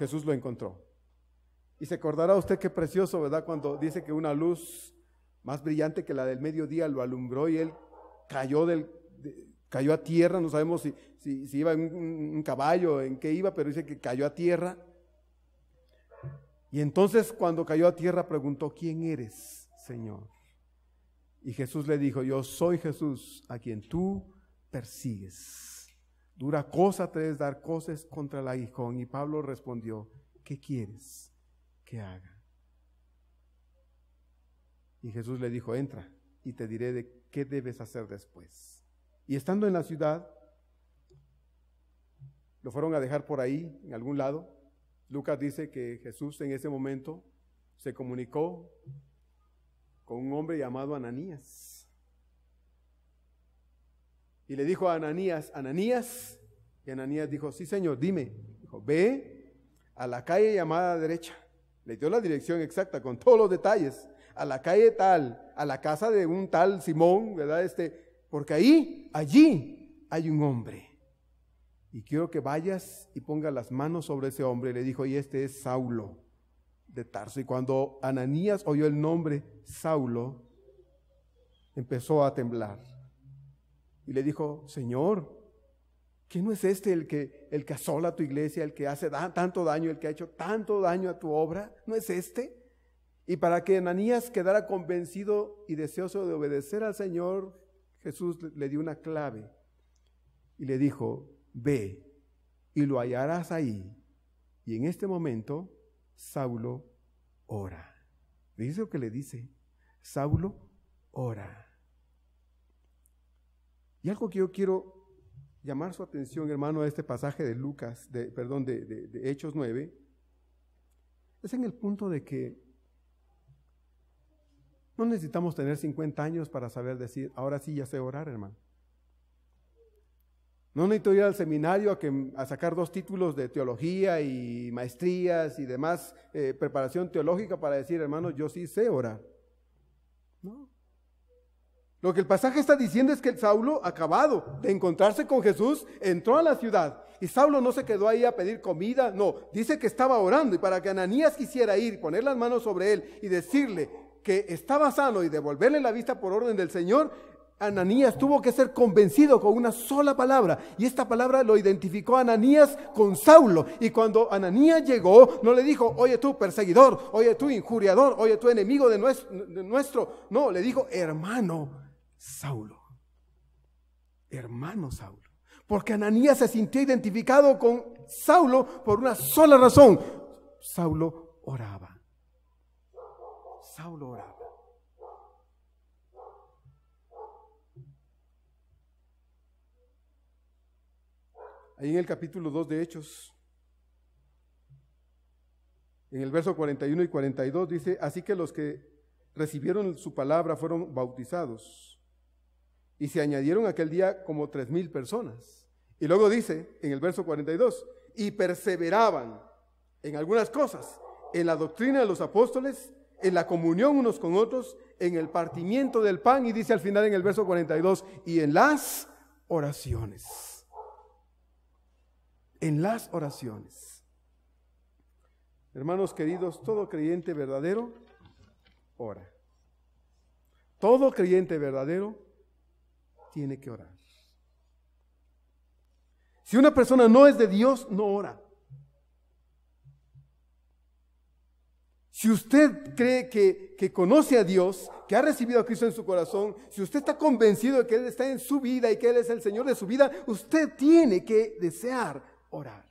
Jesús lo encontró. Y se acordará usted qué precioso, ¿verdad? Cuando dice que una luz más brillante que la del mediodía lo alumbró y él cayó a tierra. No sabemos si iba en un caballo, en qué iba, pero dice que cayó a tierra. Y entonces cuando cayó a tierra preguntó, ¿quién eres, Señor? Y Jesús le dijo, yo soy Jesús a quien tú persigues. Dura cosa te es dar cosas contra el aguijón. Y Pablo respondió, ¿qué quieres que haga? Y Jesús le dijo, entra y te diré de qué debes hacer después. Y estando en la ciudad, lo fueron a dejar por ahí, en algún lado. Lucas dice que Jesús en ese momento se comunicó con un hombre llamado Ananías. Y le dijo a Ananías, Ananías, y Ananías dijo, sí Señor, dime. Dijo, ve a la calle llamada derecha. Le dio la dirección exacta con todos los detalles. A la calle tal, a la casa de un tal Simón, ¿verdad? Porque allí hay un hombre. Y quiero que vayas y pongas las manos sobre ese hombre. Le dijo, y este es Saulo de Tarso. Y cuando Ananías oyó el nombre Saulo, empezó a temblar. Y le dijo, Señor, ¿qué no es este el que asola a tu iglesia, el que hace tanto daño, el que ha hecho tanto daño a tu obra? ¿No es este? Y para que Ananías quedara convencido y deseoso de obedecer al Señor, Jesús le dio una clave y le dijo, ve y lo hallarás ahí. Y en este momento, Saulo ora. ¿Dice lo que le dice? Saulo ora. Y algo que yo quiero llamar su atención, hermano, a este pasaje de de Hechos 9, es en el punto de que no necesitamos tener 50 años para saber decir, ahora sí ya sé orar, hermano. No necesito ir al seminario a sacar 2 títulos de teología y maestrías y demás preparación teológica para decir, hermano, yo sí sé orar. No. Lo que el pasaje está diciendo es que Saulo, acabado de encontrarse con Jesús, entró a la ciudad. Y Saulo no se quedó ahí a pedir comida, no, dice que estaba orando. Y para que Ananías quisiera ir, poner las manos sobre él y decirle que estaba sano y devolverle la vista por orden del Señor, Ananías tuvo que ser convencido con una sola palabra. Y esta palabra lo identificó a Ananías con Saulo. Y cuando Ananías llegó, no le dijo, oye tú perseguidor, oye tú injuriador, oye tú enemigo de nuestro. No, le dijo, hermano Saulo. Hermano Saulo. Porque Ananías se sintió identificado con Saulo por una sola razón. Saulo oraba. Saulo oraba. Ahí en el capítulo 2 de Hechos, en el verso 41 y 42 dice, así que los que recibieron su palabra fueron bautizados y se añadieron aquel día como 3,000 personas. Y luego dice en el verso 42, y perseveraban en algunas cosas, en la doctrina de los apóstoles, en la comunión unos con otros, en el partimiento del pan, y dice al final en el verso 42, y en las oraciones. En las oraciones. Hermanos queridos, todo creyente verdadero ora. Todo creyente verdadero tiene que orar. Si una persona no es de Dios, no ora. Si usted cree que conoce a Dios, que ha recibido a Cristo en su corazón, si usted está convencido de que Él está en su vida y que Él es el Señor de su vida, usted tiene que desear orar.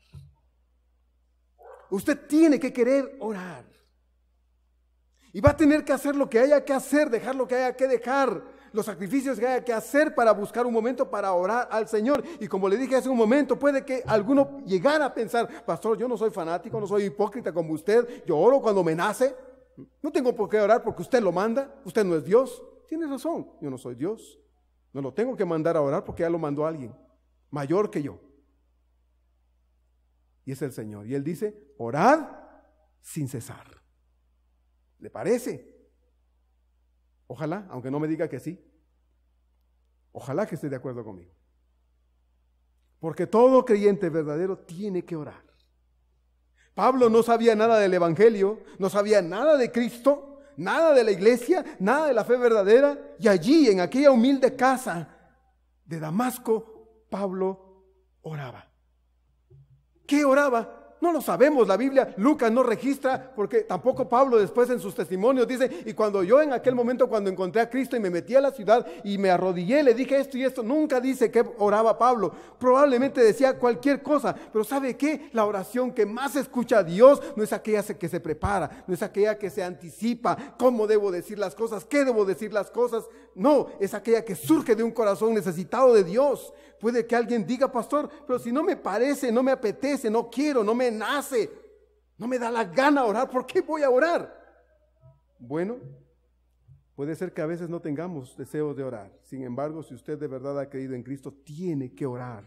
Usted tiene que querer orar. Y va a tener que hacer lo que haya que hacer, dejar lo que haya que dejar, los sacrificios que haya que hacer para buscar un momento para orar al Señor. Y como le dije hace un momento, puede que alguno llegara a pensar, pastor, yo no soy fanático, no soy hipócrita como usted, yo oro cuando me nace, no tengo por qué orar porque usted lo manda, usted no es Dios. Tiene razón, yo no soy Dios, no lo tengo que mandar a orar porque ya lo mandó alguien mayor que yo. Y es el Señor. Y Él dice, orad sin cesar. ¿Le parece? Ojalá, aunque no me diga que sí. Ojalá que esté de acuerdo conmigo. Porque todo creyente verdadero tiene que orar. Pablo no sabía nada del Evangelio, no sabía nada de Cristo, nada de la iglesia, nada de la fe verdadera. Y allí, en aquella humilde casa de Damasco, Pablo oraba. ¿Qué oraba? No lo sabemos, la Biblia, Lucas no registra, porque tampoco Pablo después en sus testimonios dice, y cuando yo en aquel momento cuando encontré a Cristo y me metí a la ciudad y me arrodillé, le dije esto y esto, nunca dice que oraba Pablo, probablemente decía cualquier cosa, pero ¿sabe qué? La oración que más escucha a Dios no es aquella que se prepara, no es aquella que se anticipa, cómo debo decir las cosas, qué debo decir las cosas, No, es aquella que surge de un corazón necesitado de Dios. Puede que alguien diga, pastor, pero si no me parece, no me apetece, no quiero, no me nace, no me da la gana orar, ¿por qué voy a orar? Bueno, puede ser que a veces no tengamos deseos de orar. Sin embargo, si usted de verdad ha creído en Cristo, tiene que orar.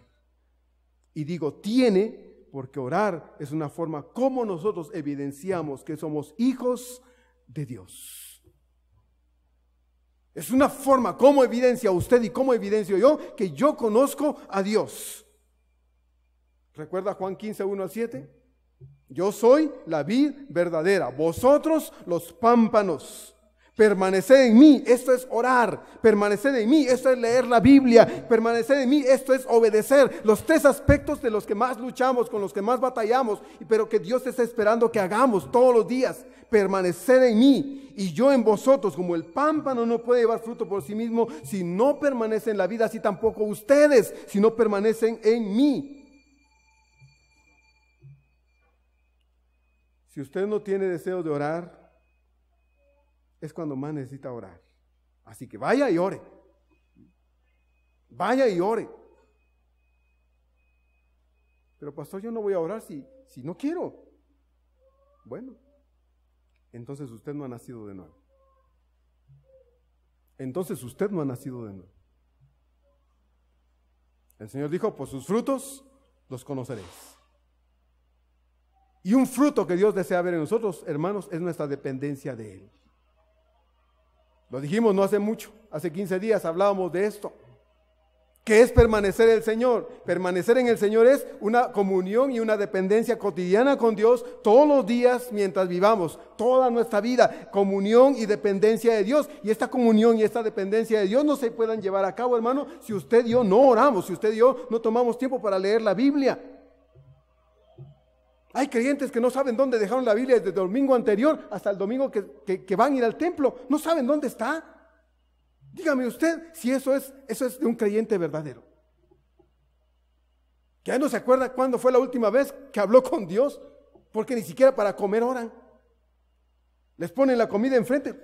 Y digo tiene, porque orar es una forma como nosotros evidenciamos que somos hijos de Dios. Es una forma como evidencia usted y como evidencio yo que yo conozco a Dios. ¿Recuerda Juan 15, 1-7? Yo soy la vid verdadera, vosotros los pámpanos. Permaneced en mí, esto es orar. Permaneced en mí, esto es leer la Biblia. Permaneced en mí, esto es obedecer. Los 3 aspectos de los que más luchamos, con los que más batallamos, pero que Dios está esperando que hagamos todos los días. Permaneced en mí y yo en vosotros. Como el pámpano no puede llevar fruto por sí mismo si no permanece en la vida, así tampoco ustedes si no permanecen en mí. Si usted no tiene deseo de orar, es cuando más necesita orar. Así que vaya y ore. Vaya y ore. Pero pastor, yo no voy a orar si no quiero. Bueno, entonces usted no ha nacido de nuevo. Entonces usted no ha nacido de nuevo. El Señor dijo, por sus frutos los conoceréis. Y un fruto que Dios desea ver en nosotros, hermanos, es nuestra dependencia de Él. Lo dijimos no hace mucho, hace 15 días hablábamos de esto. ¿Qué es permanecer en el Señor? Permanecer en el Señor es una comunión y una dependencia cotidiana con Dios todos los días mientras vivamos, toda nuestra vida, comunión y dependencia de Dios. Y esta comunión y esta dependencia de Dios no se puedan llevar a cabo, hermano, si usted y yo no oramos, si usted y yo no tomamos tiempo para leer la Biblia. Hay creyentes que no saben dónde dejaron la Biblia desde el domingo anterior hasta el domingo que van a ir al templo. No saben dónde está. Dígame usted si eso es de un creyente verdadero. Que ya no se acuerda cuándo fue la última vez que habló con Dios, porque ni siquiera para comer oran. Les ponen la comida enfrente.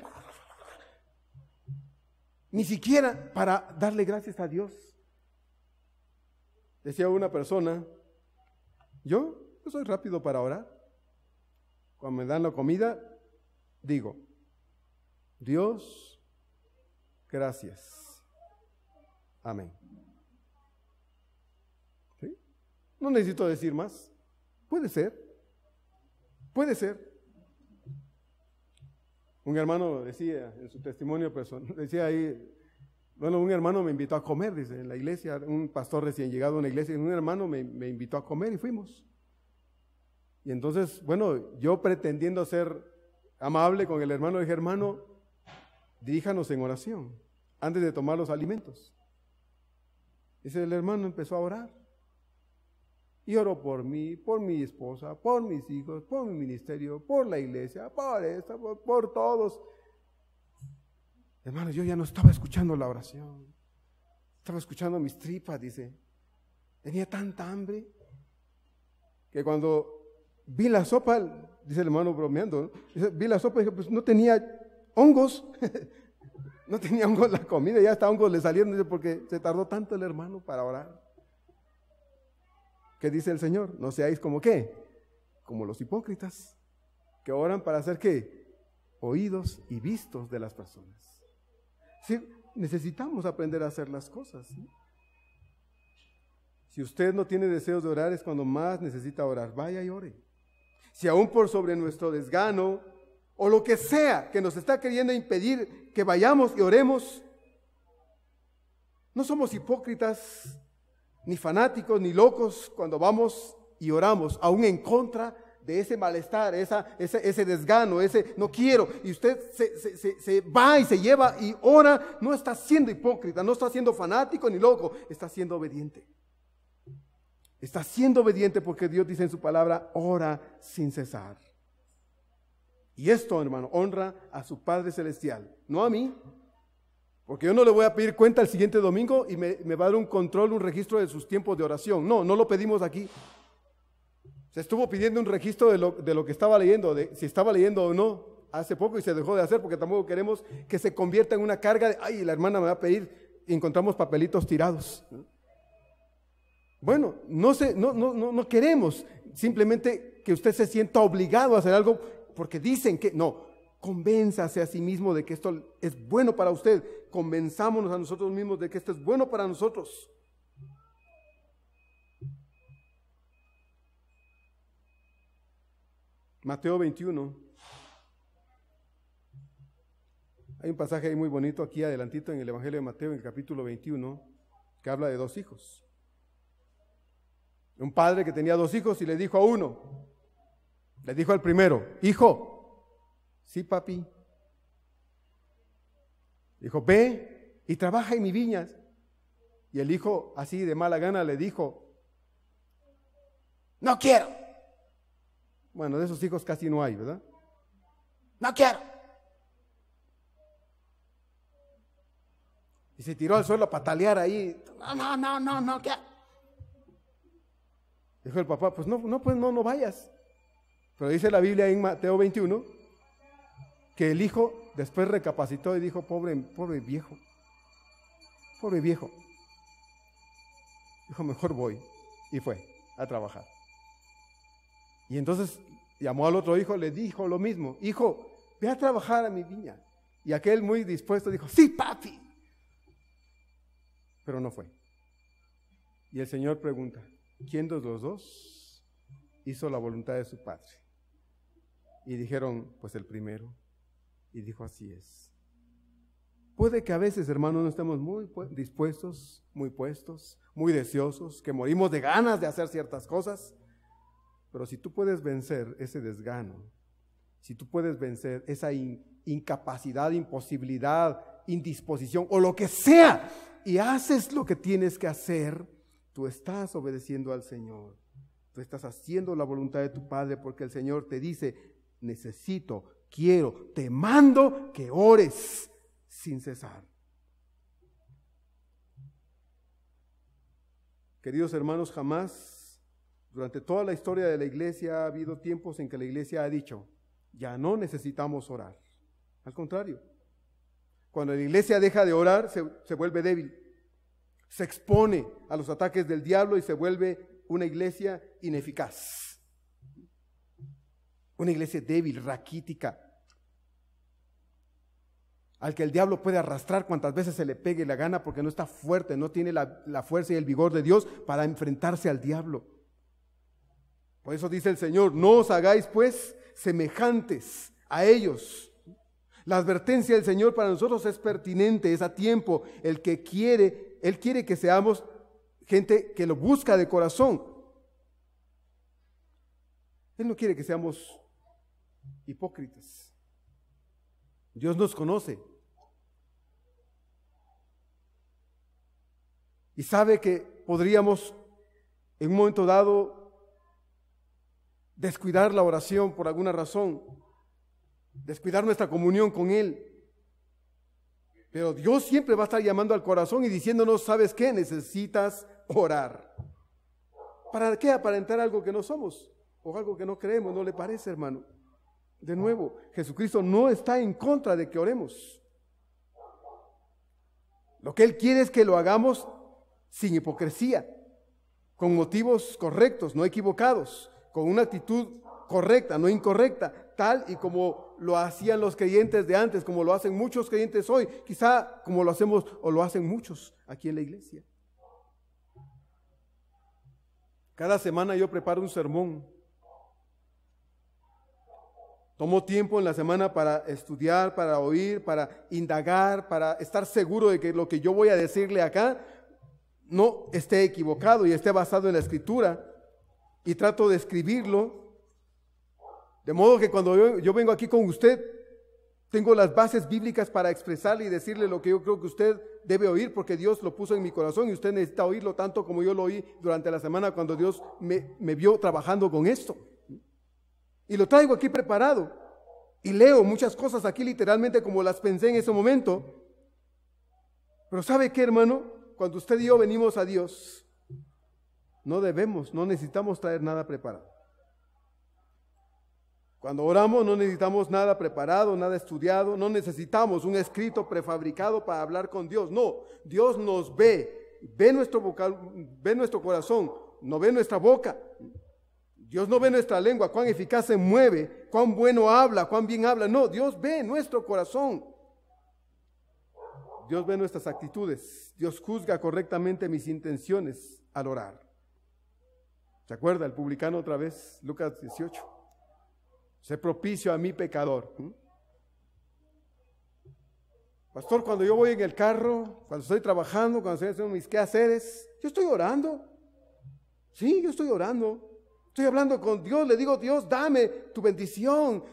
Ni siquiera para darle gracias a Dios. Decía una persona, yo soy rápido para orar. Cuando me dan la comida, digo, Dios, gracias. Amén. ¿Sí? No necesito decir más. Puede ser. Puede ser. Un hermano decía en su testimonio personal, decía ahí, bueno, un hermano me invitó a comer, dice, en la iglesia, un pastor recién llegado a una iglesia, un hermano me invitó a comer y fuimos. Y entonces, bueno, yo pretendiendo ser amable con el hermano, dije, hermano, diríjanos en oración antes de tomar los alimentos. Dice, el hermano empezó a orar. Y oró por mí, por mi esposa, por mis hijos, por mi ministerio, por la iglesia, por esto, por todos. Hermano, yo ya no estaba escuchando la oración. Estaba escuchando mis tripas, dice. Tenía tanta hambre que cuando vi la sopa, dice el hermano bromeando, ¿no? Dice, vi la sopa y dije, pues no tenía hongos. No tenía hongos la comida, ya hasta hongos le salieron, dice, porque se tardó tanto el hermano para orar. ¿Qué dice el Señor? No seáis como ¿qué? Como los hipócritas, que oran para hacer ¿qué? Oídos y vistos de las personas. Sí, necesitamos aprender a hacer las cosas, ¿sí? Si usted no tiene deseos de orar, es cuando más necesita orar. Vaya y ore. Si aún por sobre nuestro desgano o lo que sea que nos está queriendo impedir que vayamos y oremos, no somos hipócritas, ni fanáticos, ni locos cuando vamos y oramos, aún en contra de ese malestar, ese desgano, ese no quiero, y usted se va y se lleva y ora, no está siendo hipócrita, no está siendo fanático ni loco, está siendo obediente. Está siendo obediente porque Dios dice en su palabra, ora sin cesar. Y esto, hermano, honra a su Padre Celestial, no a mí. Porque yo no le voy a pedir cuenta el siguiente domingo y me va a dar un control, un registro de sus tiempos de oración. No lo pedimos aquí. Se estuvo pidiendo un registro de lo que estaba leyendo, de si estaba leyendo o no. hace poco y se dejó de hacer porque tampoco queremos que se convierta en una carga de, ay, la hermana me va a pedir y encontramos papelitos tirados. Bueno, no queremos simplemente que usted se sienta obligado a hacer algo porque dicen que no. Convénzase a sí mismo de que esto es bueno para usted. Convenzámonos a nosotros mismos de que esto es bueno para nosotros. Mateo 21. Hay un pasaje ahí muy bonito aquí adelantito en el Evangelio de Mateo, en el capítulo 21, que habla de 2 hijos. Un padre que tenía 2 hijos y le dijo a uno, le dijo al primero, hijo, sí papi. Dijo, ve y trabaja en mi viña. Y el hijo así de mala gana le dijo, no quiero. Bueno, de esos hijos casi no hay, ¿verdad? No quiero. Y se tiró al suelo a patalear ahí. No quiero. Dijo el papá, pues no vayas. Pero dice la Biblia en Mateo 21 que el hijo después recapacitó y dijo, pobre viejo. Dijo, mejor voy. Y fue a trabajar. Y entonces llamó al otro hijo, le dijo lo mismo, hijo, ve a trabajar a mi viña. Y aquel muy dispuesto dijo, sí, papi. Pero no fue. Y el Señor pregunta, ¿quién de los dos hizo la voluntad de su padre? Y dijeron, pues el primero. Y dijo, así es. Puede que a veces, hermanos, no estemos muy dispuestos, muy puestos, muy deseosos, que morimos de ganas de hacer ciertas cosas. Pero si tú puedes vencer ese desgano, si tú puedes vencer esa incapacidad, imposibilidad, indisposición o lo que sea, y haces lo que tienes que hacer, tú estás obedeciendo al Señor. Tú estás haciendo la voluntad de tu Padre porque el Señor te dice, necesito, quiero, te mando que ores sin cesar. Queridos hermanos, jamás durante toda la historia de la iglesia ha habido tiempos en que la iglesia ha dicho, ya no necesitamos orar. Al contrario, cuando la iglesia deja de orar, se vuelve débil, se expone a los ataques del diablo y se vuelve una iglesia ineficaz. Una iglesia débil, raquítica, al que el diablo puede arrastrar cuantas veces se le pegue la gana porque no está fuerte, no tiene la fuerza y el vigor de Dios para enfrentarse al diablo. Por eso dice el Señor, no os hagáis pues semejantes a ellos. La advertencia del Señor para nosotros es pertinente, es a tiempo. Él quiere que seamos gente que lo busca de corazón. Él no quiere que seamos hipócritas. Dios nos conoce. Y sabe que podríamos en un momento dado descuidar la oración por alguna razón, descuidar nuestra comunión con Él. Pero Dios siempre va a estar llamando al corazón y diciéndonos, ¿sabes qué? Necesitas orar. ¿Para qué? Aparentar algo que no somos o algo que no creemos, ¿no le parece, hermano? De nuevo, Jesucristo no está en contra de que oremos. Lo que Él quiere es que lo hagamos sin hipocresía, con motivos correctos, no equivocados, con una actitud correcta, no incorrecta, tal y como lo hacían los creyentes de antes, como lo hacen muchos creyentes hoy, quizá como lo hacemos o lo hacen muchos aquí en la iglesia. Cada semana yo preparo un sermón. Tomo tiempo en la semana para estudiar, para oír, para indagar, para estar seguro de que lo que yo voy a decirle acá no esté equivocado y esté basado en la Escritura. Y trato de escribirlo, de modo que cuando yo vengo aquí con usted, tengo las bases bíblicas para expresarle y decirle lo que yo creo que usted debe oír, porque Dios lo puso en mi corazón y usted necesita oírlo tanto como yo lo oí durante la semana cuando Dios me vio trabajando con esto. Y lo traigo aquí preparado y leo muchas cosas aquí literalmente como las pensé en ese momento. Pero ¿sabe qué, hermano? Cuando usted y yo venimos a Dios, no necesitamos traer nada preparado. Cuando oramos no necesitamos nada preparado, nada estudiado, no necesitamos un escrito prefabricado para hablar con Dios. No, Dios nos ve nuestro ve nuestro corazón, no ve nuestra boca. Dios no ve nuestra lengua, cuán eficaz se mueve, cuán bueno habla, cuán bien habla. No, Dios ve nuestro corazón. Dios ve nuestras actitudes. Dios juzga correctamente mis intenciones al orar. ¿Se acuerda el publicano otra vez? Lucas 18. Sé propicio a mi pecador. Pastor, cuando yo voy en el carro, cuando estoy trabajando, cuando estoy haciendo mis quehaceres, yo estoy orando. Sí, yo estoy orando. Estoy hablando con Dios, le digo, Dios, dame tu bendición.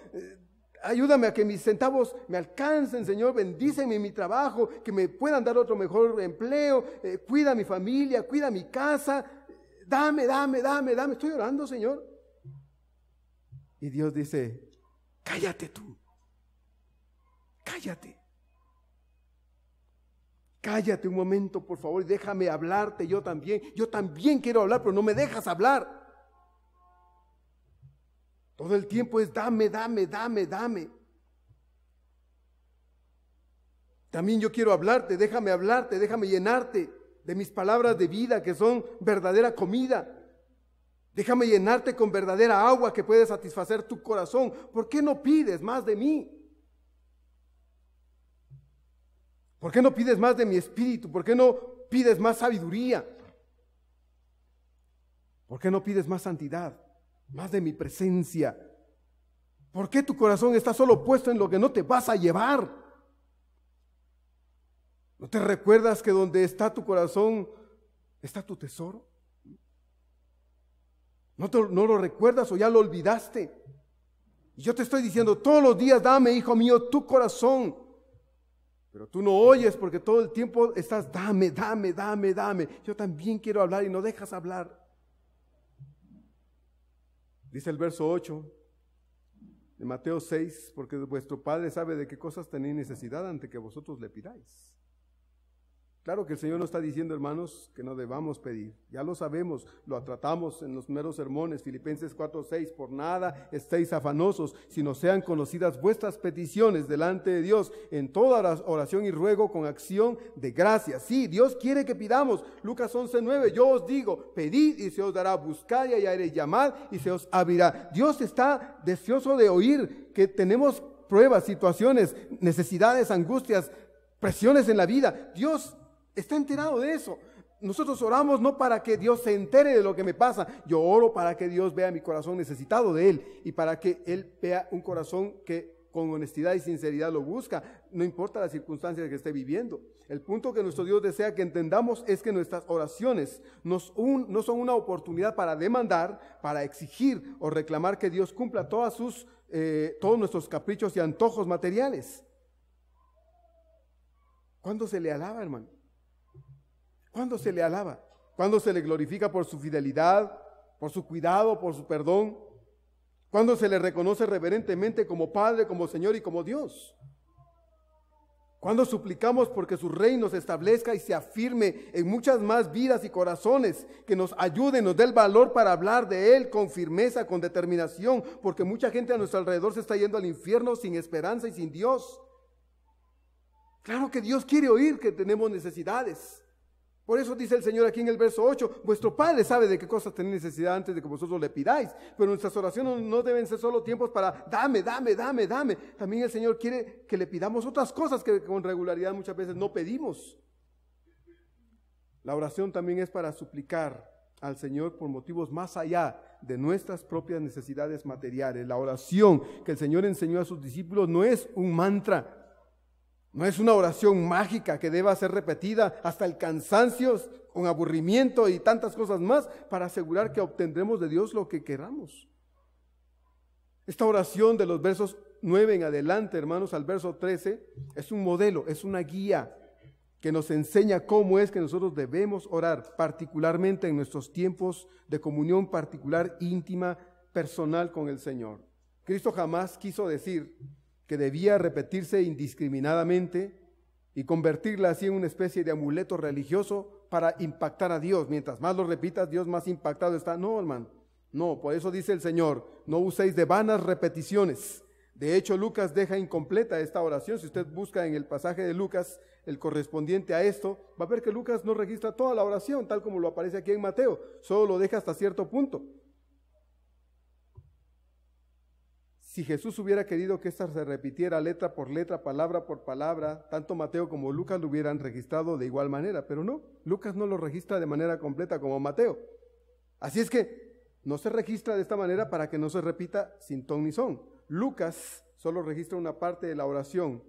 Ayúdame a que mis centavos me alcancen, Señor, bendíceme en mi trabajo, que me puedan dar otro mejor empleo, cuida a mi familia, cuida mi casa, dame. Estoy orando, Señor. Y Dios dice, cállate tú, cállate. Cállate un momento, por favor, y déjame hablarte yo también. Yo también quiero hablar, pero no me dejas hablar. Todo el tiempo es dame. También yo quiero hablarte, déjame llenarte de mis palabras de vida que son verdadera comida. Déjame llenarte con verdadera agua que puede satisfacer tu corazón. ¿Por qué no pides más de mí? ¿Por qué no pides más de mi espíritu? ¿Por qué no pides más sabiduría? ¿Por qué no pides más santidad? Más de mi presencia. ¿Por qué tu corazón está solo puesto en lo que no te vas a llevar? ¿No te recuerdas que donde está tu corazón está tu tesoro? ¿No lo recuerdas o ya lo olvidaste? Y yo te estoy diciendo todos los días, dame, hijo mío, tu corazón. Pero tú no oyes porque todo el tiempo estás, dame. Yo también quiero hablar y no dejas hablar. Dice el verso 8 de Mateo 6, porque vuestro Padre sabe de qué cosas tenéis necesidad antes que vosotros le pidáis. Claro que el Señor no está diciendo, hermanos, que no debamos pedir. Ya lo sabemos, lo tratamos en los meros sermones, Filipenses 4:6. Por nada estéis afanosos, sino sean conocidas vuestras peticiones delante de Dios en toda oración y ruego con acción de gracias. Sí, Dios quiere que pidamos. Lucas 11:9, yo os digo, pedid y se os dará, buscad y hallaréis, llamad y se os abrirá. Dios está deseoso de oír que tenemos pruebas, situaciones, necesidades, angustias, presiones en la vida. Dios está enterado de eso. Nosotros oramos no para que Dios se entere de lo que me pasa. Yo oro para que Dios vea mi corazón necesitado de Él y para que Él vea un corazón que con honestidad y sinceridad lo busca, no importa las circunstancias que esté viviendo. El punto que nuestro Dios desea que entendamos es que nuestras oraciones no son una oportunidad para demandar, para exigir o reclamar que Dios cumpla todos nuestros caprichos y antojos materiales. ¿Cuándo se le alaba, hermano? ¿Cuándo se le alaba? ¿Cuándo se le glorifica por su fidelidad, por su cuidado, por su perdón? ¿Cuándo se le reconoce reverentemente como Padre, como Señor y como Dios? ¿Cuándo suplicamos porque su reino se establezca y se afirme en muchas más vidas y corazones, que nos ayude, nos dé el valor para hablar de Él con firmeza, con determinación? Porque mucha gente a nuestro alrededor se está yendo al infierno sin esperanza y sin Dios. Claro que Dios quiere oír que tenemos necesidades. Por eso dice el Señor aquí en el verso 8, vuestro Padre sabe de qué cosas tenéis necesidad antes de que vosotros le pidáis, pero nuestras oraciones no deben ser solo tiempos para dame. También el Señor quiere que le pidamos otras cosas que con regularidad muchas veces no pedimos. La oración también es para suplicar al Señor por motivos más allá de nuestras propias necesidades materiales. La oración que el Señor enseñó a sus discípulos no es un mantra. No es una oración mágica que deba ser repetida hasta el cansancio, con aburrimiento y tantas cosas más para asegurar que obtendremos de Dios lo que queramos. Esta oración de los versos 9 en adelante, hermanos, al verso 13, es un modelo, es una guía que nos enseña cómo es que nosotros debemos orar, particularmente en nuestros tiempos de comunión particular, íntima, personal con el Señor. Cristo jamás quiso decir que debía repetirse indiscriminadamente y convertirla así en una especie de amuleto religioso para impactar a Dios. Mientras más lo repitas, Dios más impactado está. No, hermano, No, por eso dice el Señor, no uséis de vanas repeticiones. De hecho, Lucas deja incompleta esta oración. Si usted busca en el pasaje de Lucas el correspondiente a esto, va a ver que Lucas no registra toda la oración, tal como lo aparece aquí en Mateo, solo lo deja hasta cierto punto. Si Jesús hubiera querido que esta se repitiera letra por letra, palabra por palabra, tanto Mateo como Lucas lo hubieran registrado de igual manera, pero no, Lucas no lo registra de manera completa como Mateo. Así es que no se registra de esta manera para que no se repita sin ton ni son. Lucas solo registra una parte de la oración,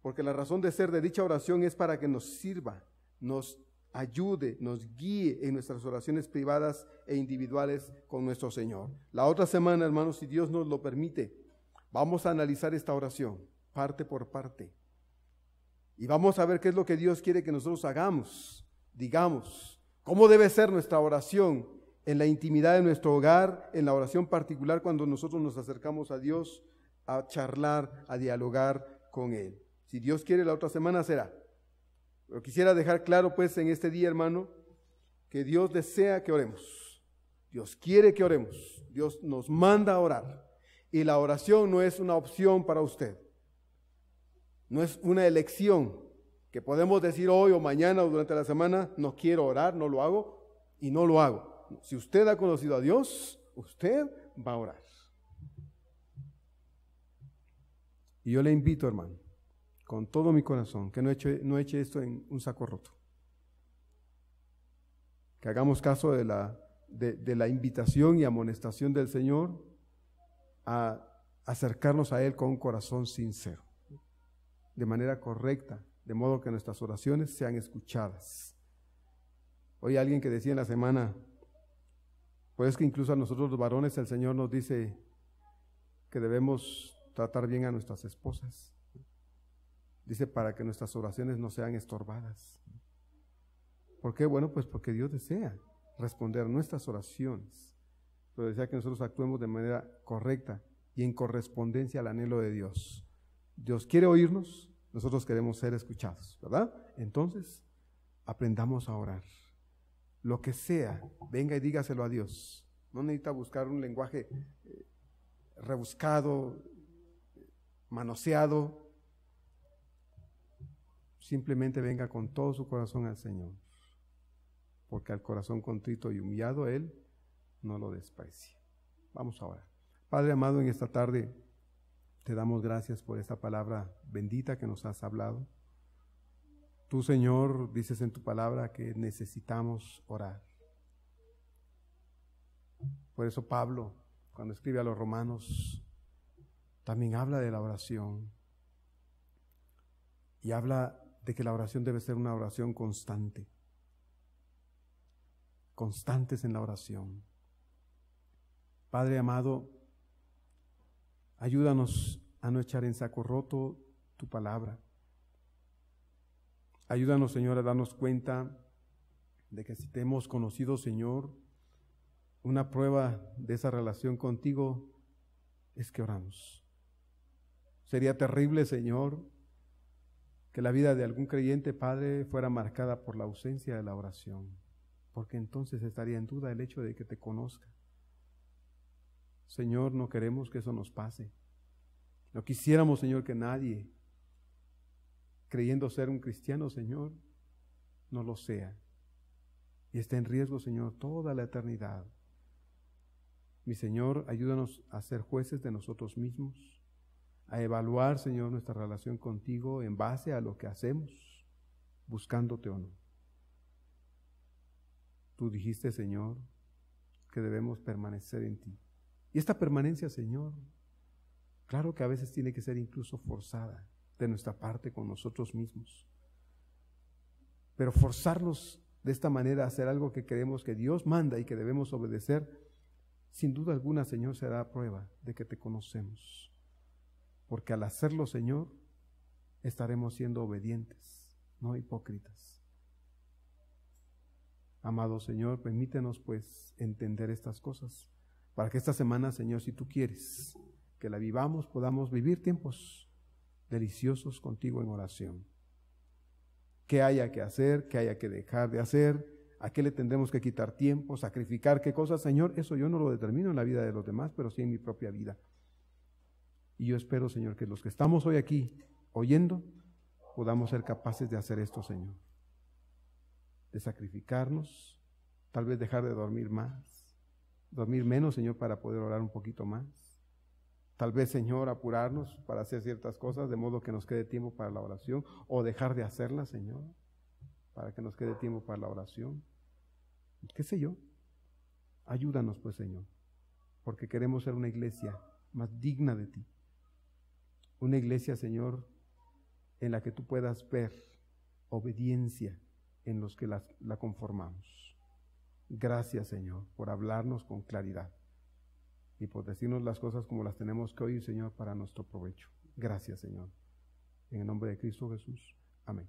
porque la razón de ser de dicha oración es para que nos sirva, nos ayude, nos guíe en nuestras oraciones privadas e individuales con nuestro Señor. La otra semana, hermanos, si Dios nos lo permite, vamos a analizar esta oración, parte por parte. Y vamos a ver qué es lo que Dios quiere que nosotros hagamos, digamos, cómo debe ser nuestra oración en la intimidad de nuestro hogar, en la oración particular cuando nosotros nos acercamos a Dios a charlar, a dialogar con Él. Si Dios quiere, la otra semana será. Pero quisiera dejar claro pues en este día, hermano, que Dios desea que oremos. Dios quiere que oremos. Dios nos manda a orar. Y la oración no es una opción para usted. No es una elección que podemos decir hoy o mañana o durante la semana, no quiero orar, no lo hago y no lo hago. Si usted ha conocido a Dios, usted va a orar. Y yo le invito, hermano, con todo mi corazón, que no eche esto en un saco roto. Que hagamos caso de la invitación y amonestación del Señor a acercarnos a Él con un corazón sincero, de manera correcta, de modo que nuestras oraciones sean escuchadas. Hoy alguien que decía en la semana, pues que incluso a nosotros los varones el Señor nos dice que debemos tratar bien a nuestras esposas. Dice para que nuestras oraciones no sean estorbadas. ¿Por qué? Bueno, pues porque Dios desea responder nuestras oraciones, pero desea que nosotros actuemos de manera correcta y en correspondencia al anhelo de Dios. Dios quiere oírnos, nosotros queremos ser escuchados, ¿verdad? Entonces, aprendamos a orar. Lo que sea, venga y dígaselo a Dios. No necesita buscar un lenguaje rebuscado, manoseado. Simplemente venga con todo su corazón al Señor, porque al corazón contrito y humillado Él no lo desprecia. Vamos a orar. Padre amado, en esta tarde te damos gracias por esta palabra bendita que nos has hablado. Tú, Señor, dices en tu palabra que necesitamos orar. Por eso Pablo, cuando escribe a los romanos, también habla de la oración y habla de que la oración debe ser una oración constante. Constantes en la oración. Padre amado, ayúdanos a no echar en saco roto tu palabra. Ayúdanos, Señor, a darnos cuenta de que si te hemos conocido, Señor, una prueba de esa relación contigo es que oramos. Sería terrible, Señor, que la vida de algún creyente, Padre, fuera marcada por la ausencia de la oración, porque entonces estaría en duda el hecho de que te conozca. Señor, no queremos que eso nos pase. No quisiéramos, Señor, que nadie, creyendo ser un cristiano, Señor, no lo sea. Y esté en riesgo, Señor, toda la eternidad. Mi Señor, ayúdanos a ser jueces de nosotros mismos, a evaluar, Señor, nuestra relación contigo en base a lo que hacemos, buscándote o no. Tú dijiste, Señor, que debemos permanecer en ti. Y esta permanencia, Señor, claro que a veces tiene que ser incluso forzada de nuestra parte con nosotros mismos. Pero forzarnos de esta manera a hacer algo que creemos que Dios manda y que debemos obedecer, sin duda alguna, Señor, será prueba de que te conocemos. Porque al hacerlo, Señor, estaremos siendo obedientes, no hipócritas. Amado Señor, permítenos pues entender estas cosas, para que esta semana, Señor, si tú quieres que la vivamos, podamos vivir tiempos deliciosos contigo en oración. ¿Qué haya que hacer? ¿Qué haya que dejar de hacer? ¿A qué le tendremos que quitar tiempo, sacrificar qué cosas, Señor? Eso yo no lo determino en la vida de los demás, pero sí en mi propia vida. Y yo espero, Señor, que los que estamos hoy aquí oyendo, podamos ser capaces de hacer esto, Señor. De sacrificarnos, tal vez dejar de dormir más, dormir menos, Señor, para poder orar un poquito más. Tal vez, Señor, apurarnos para hacer ciertas cosas, de modo que nos quede tiempo para la oración, o dejar de hacerlas, Señor, para que nos quede tiempo para la oración. ¿Qué sé yo? Ayúdanos, pues, Señor, porque queremos ser una iglesia más digna de ti. Una iglesia, Señor, en la que tú puedas ver obediencia en los que la conformamos. Gracias, Señor, por hablarnos con claridad y por decirnos las cosas como las tenemos que oír, Señor, para nuestro provecho. Gracias, Señor. En el nombre de Cristo Jesús. Amén.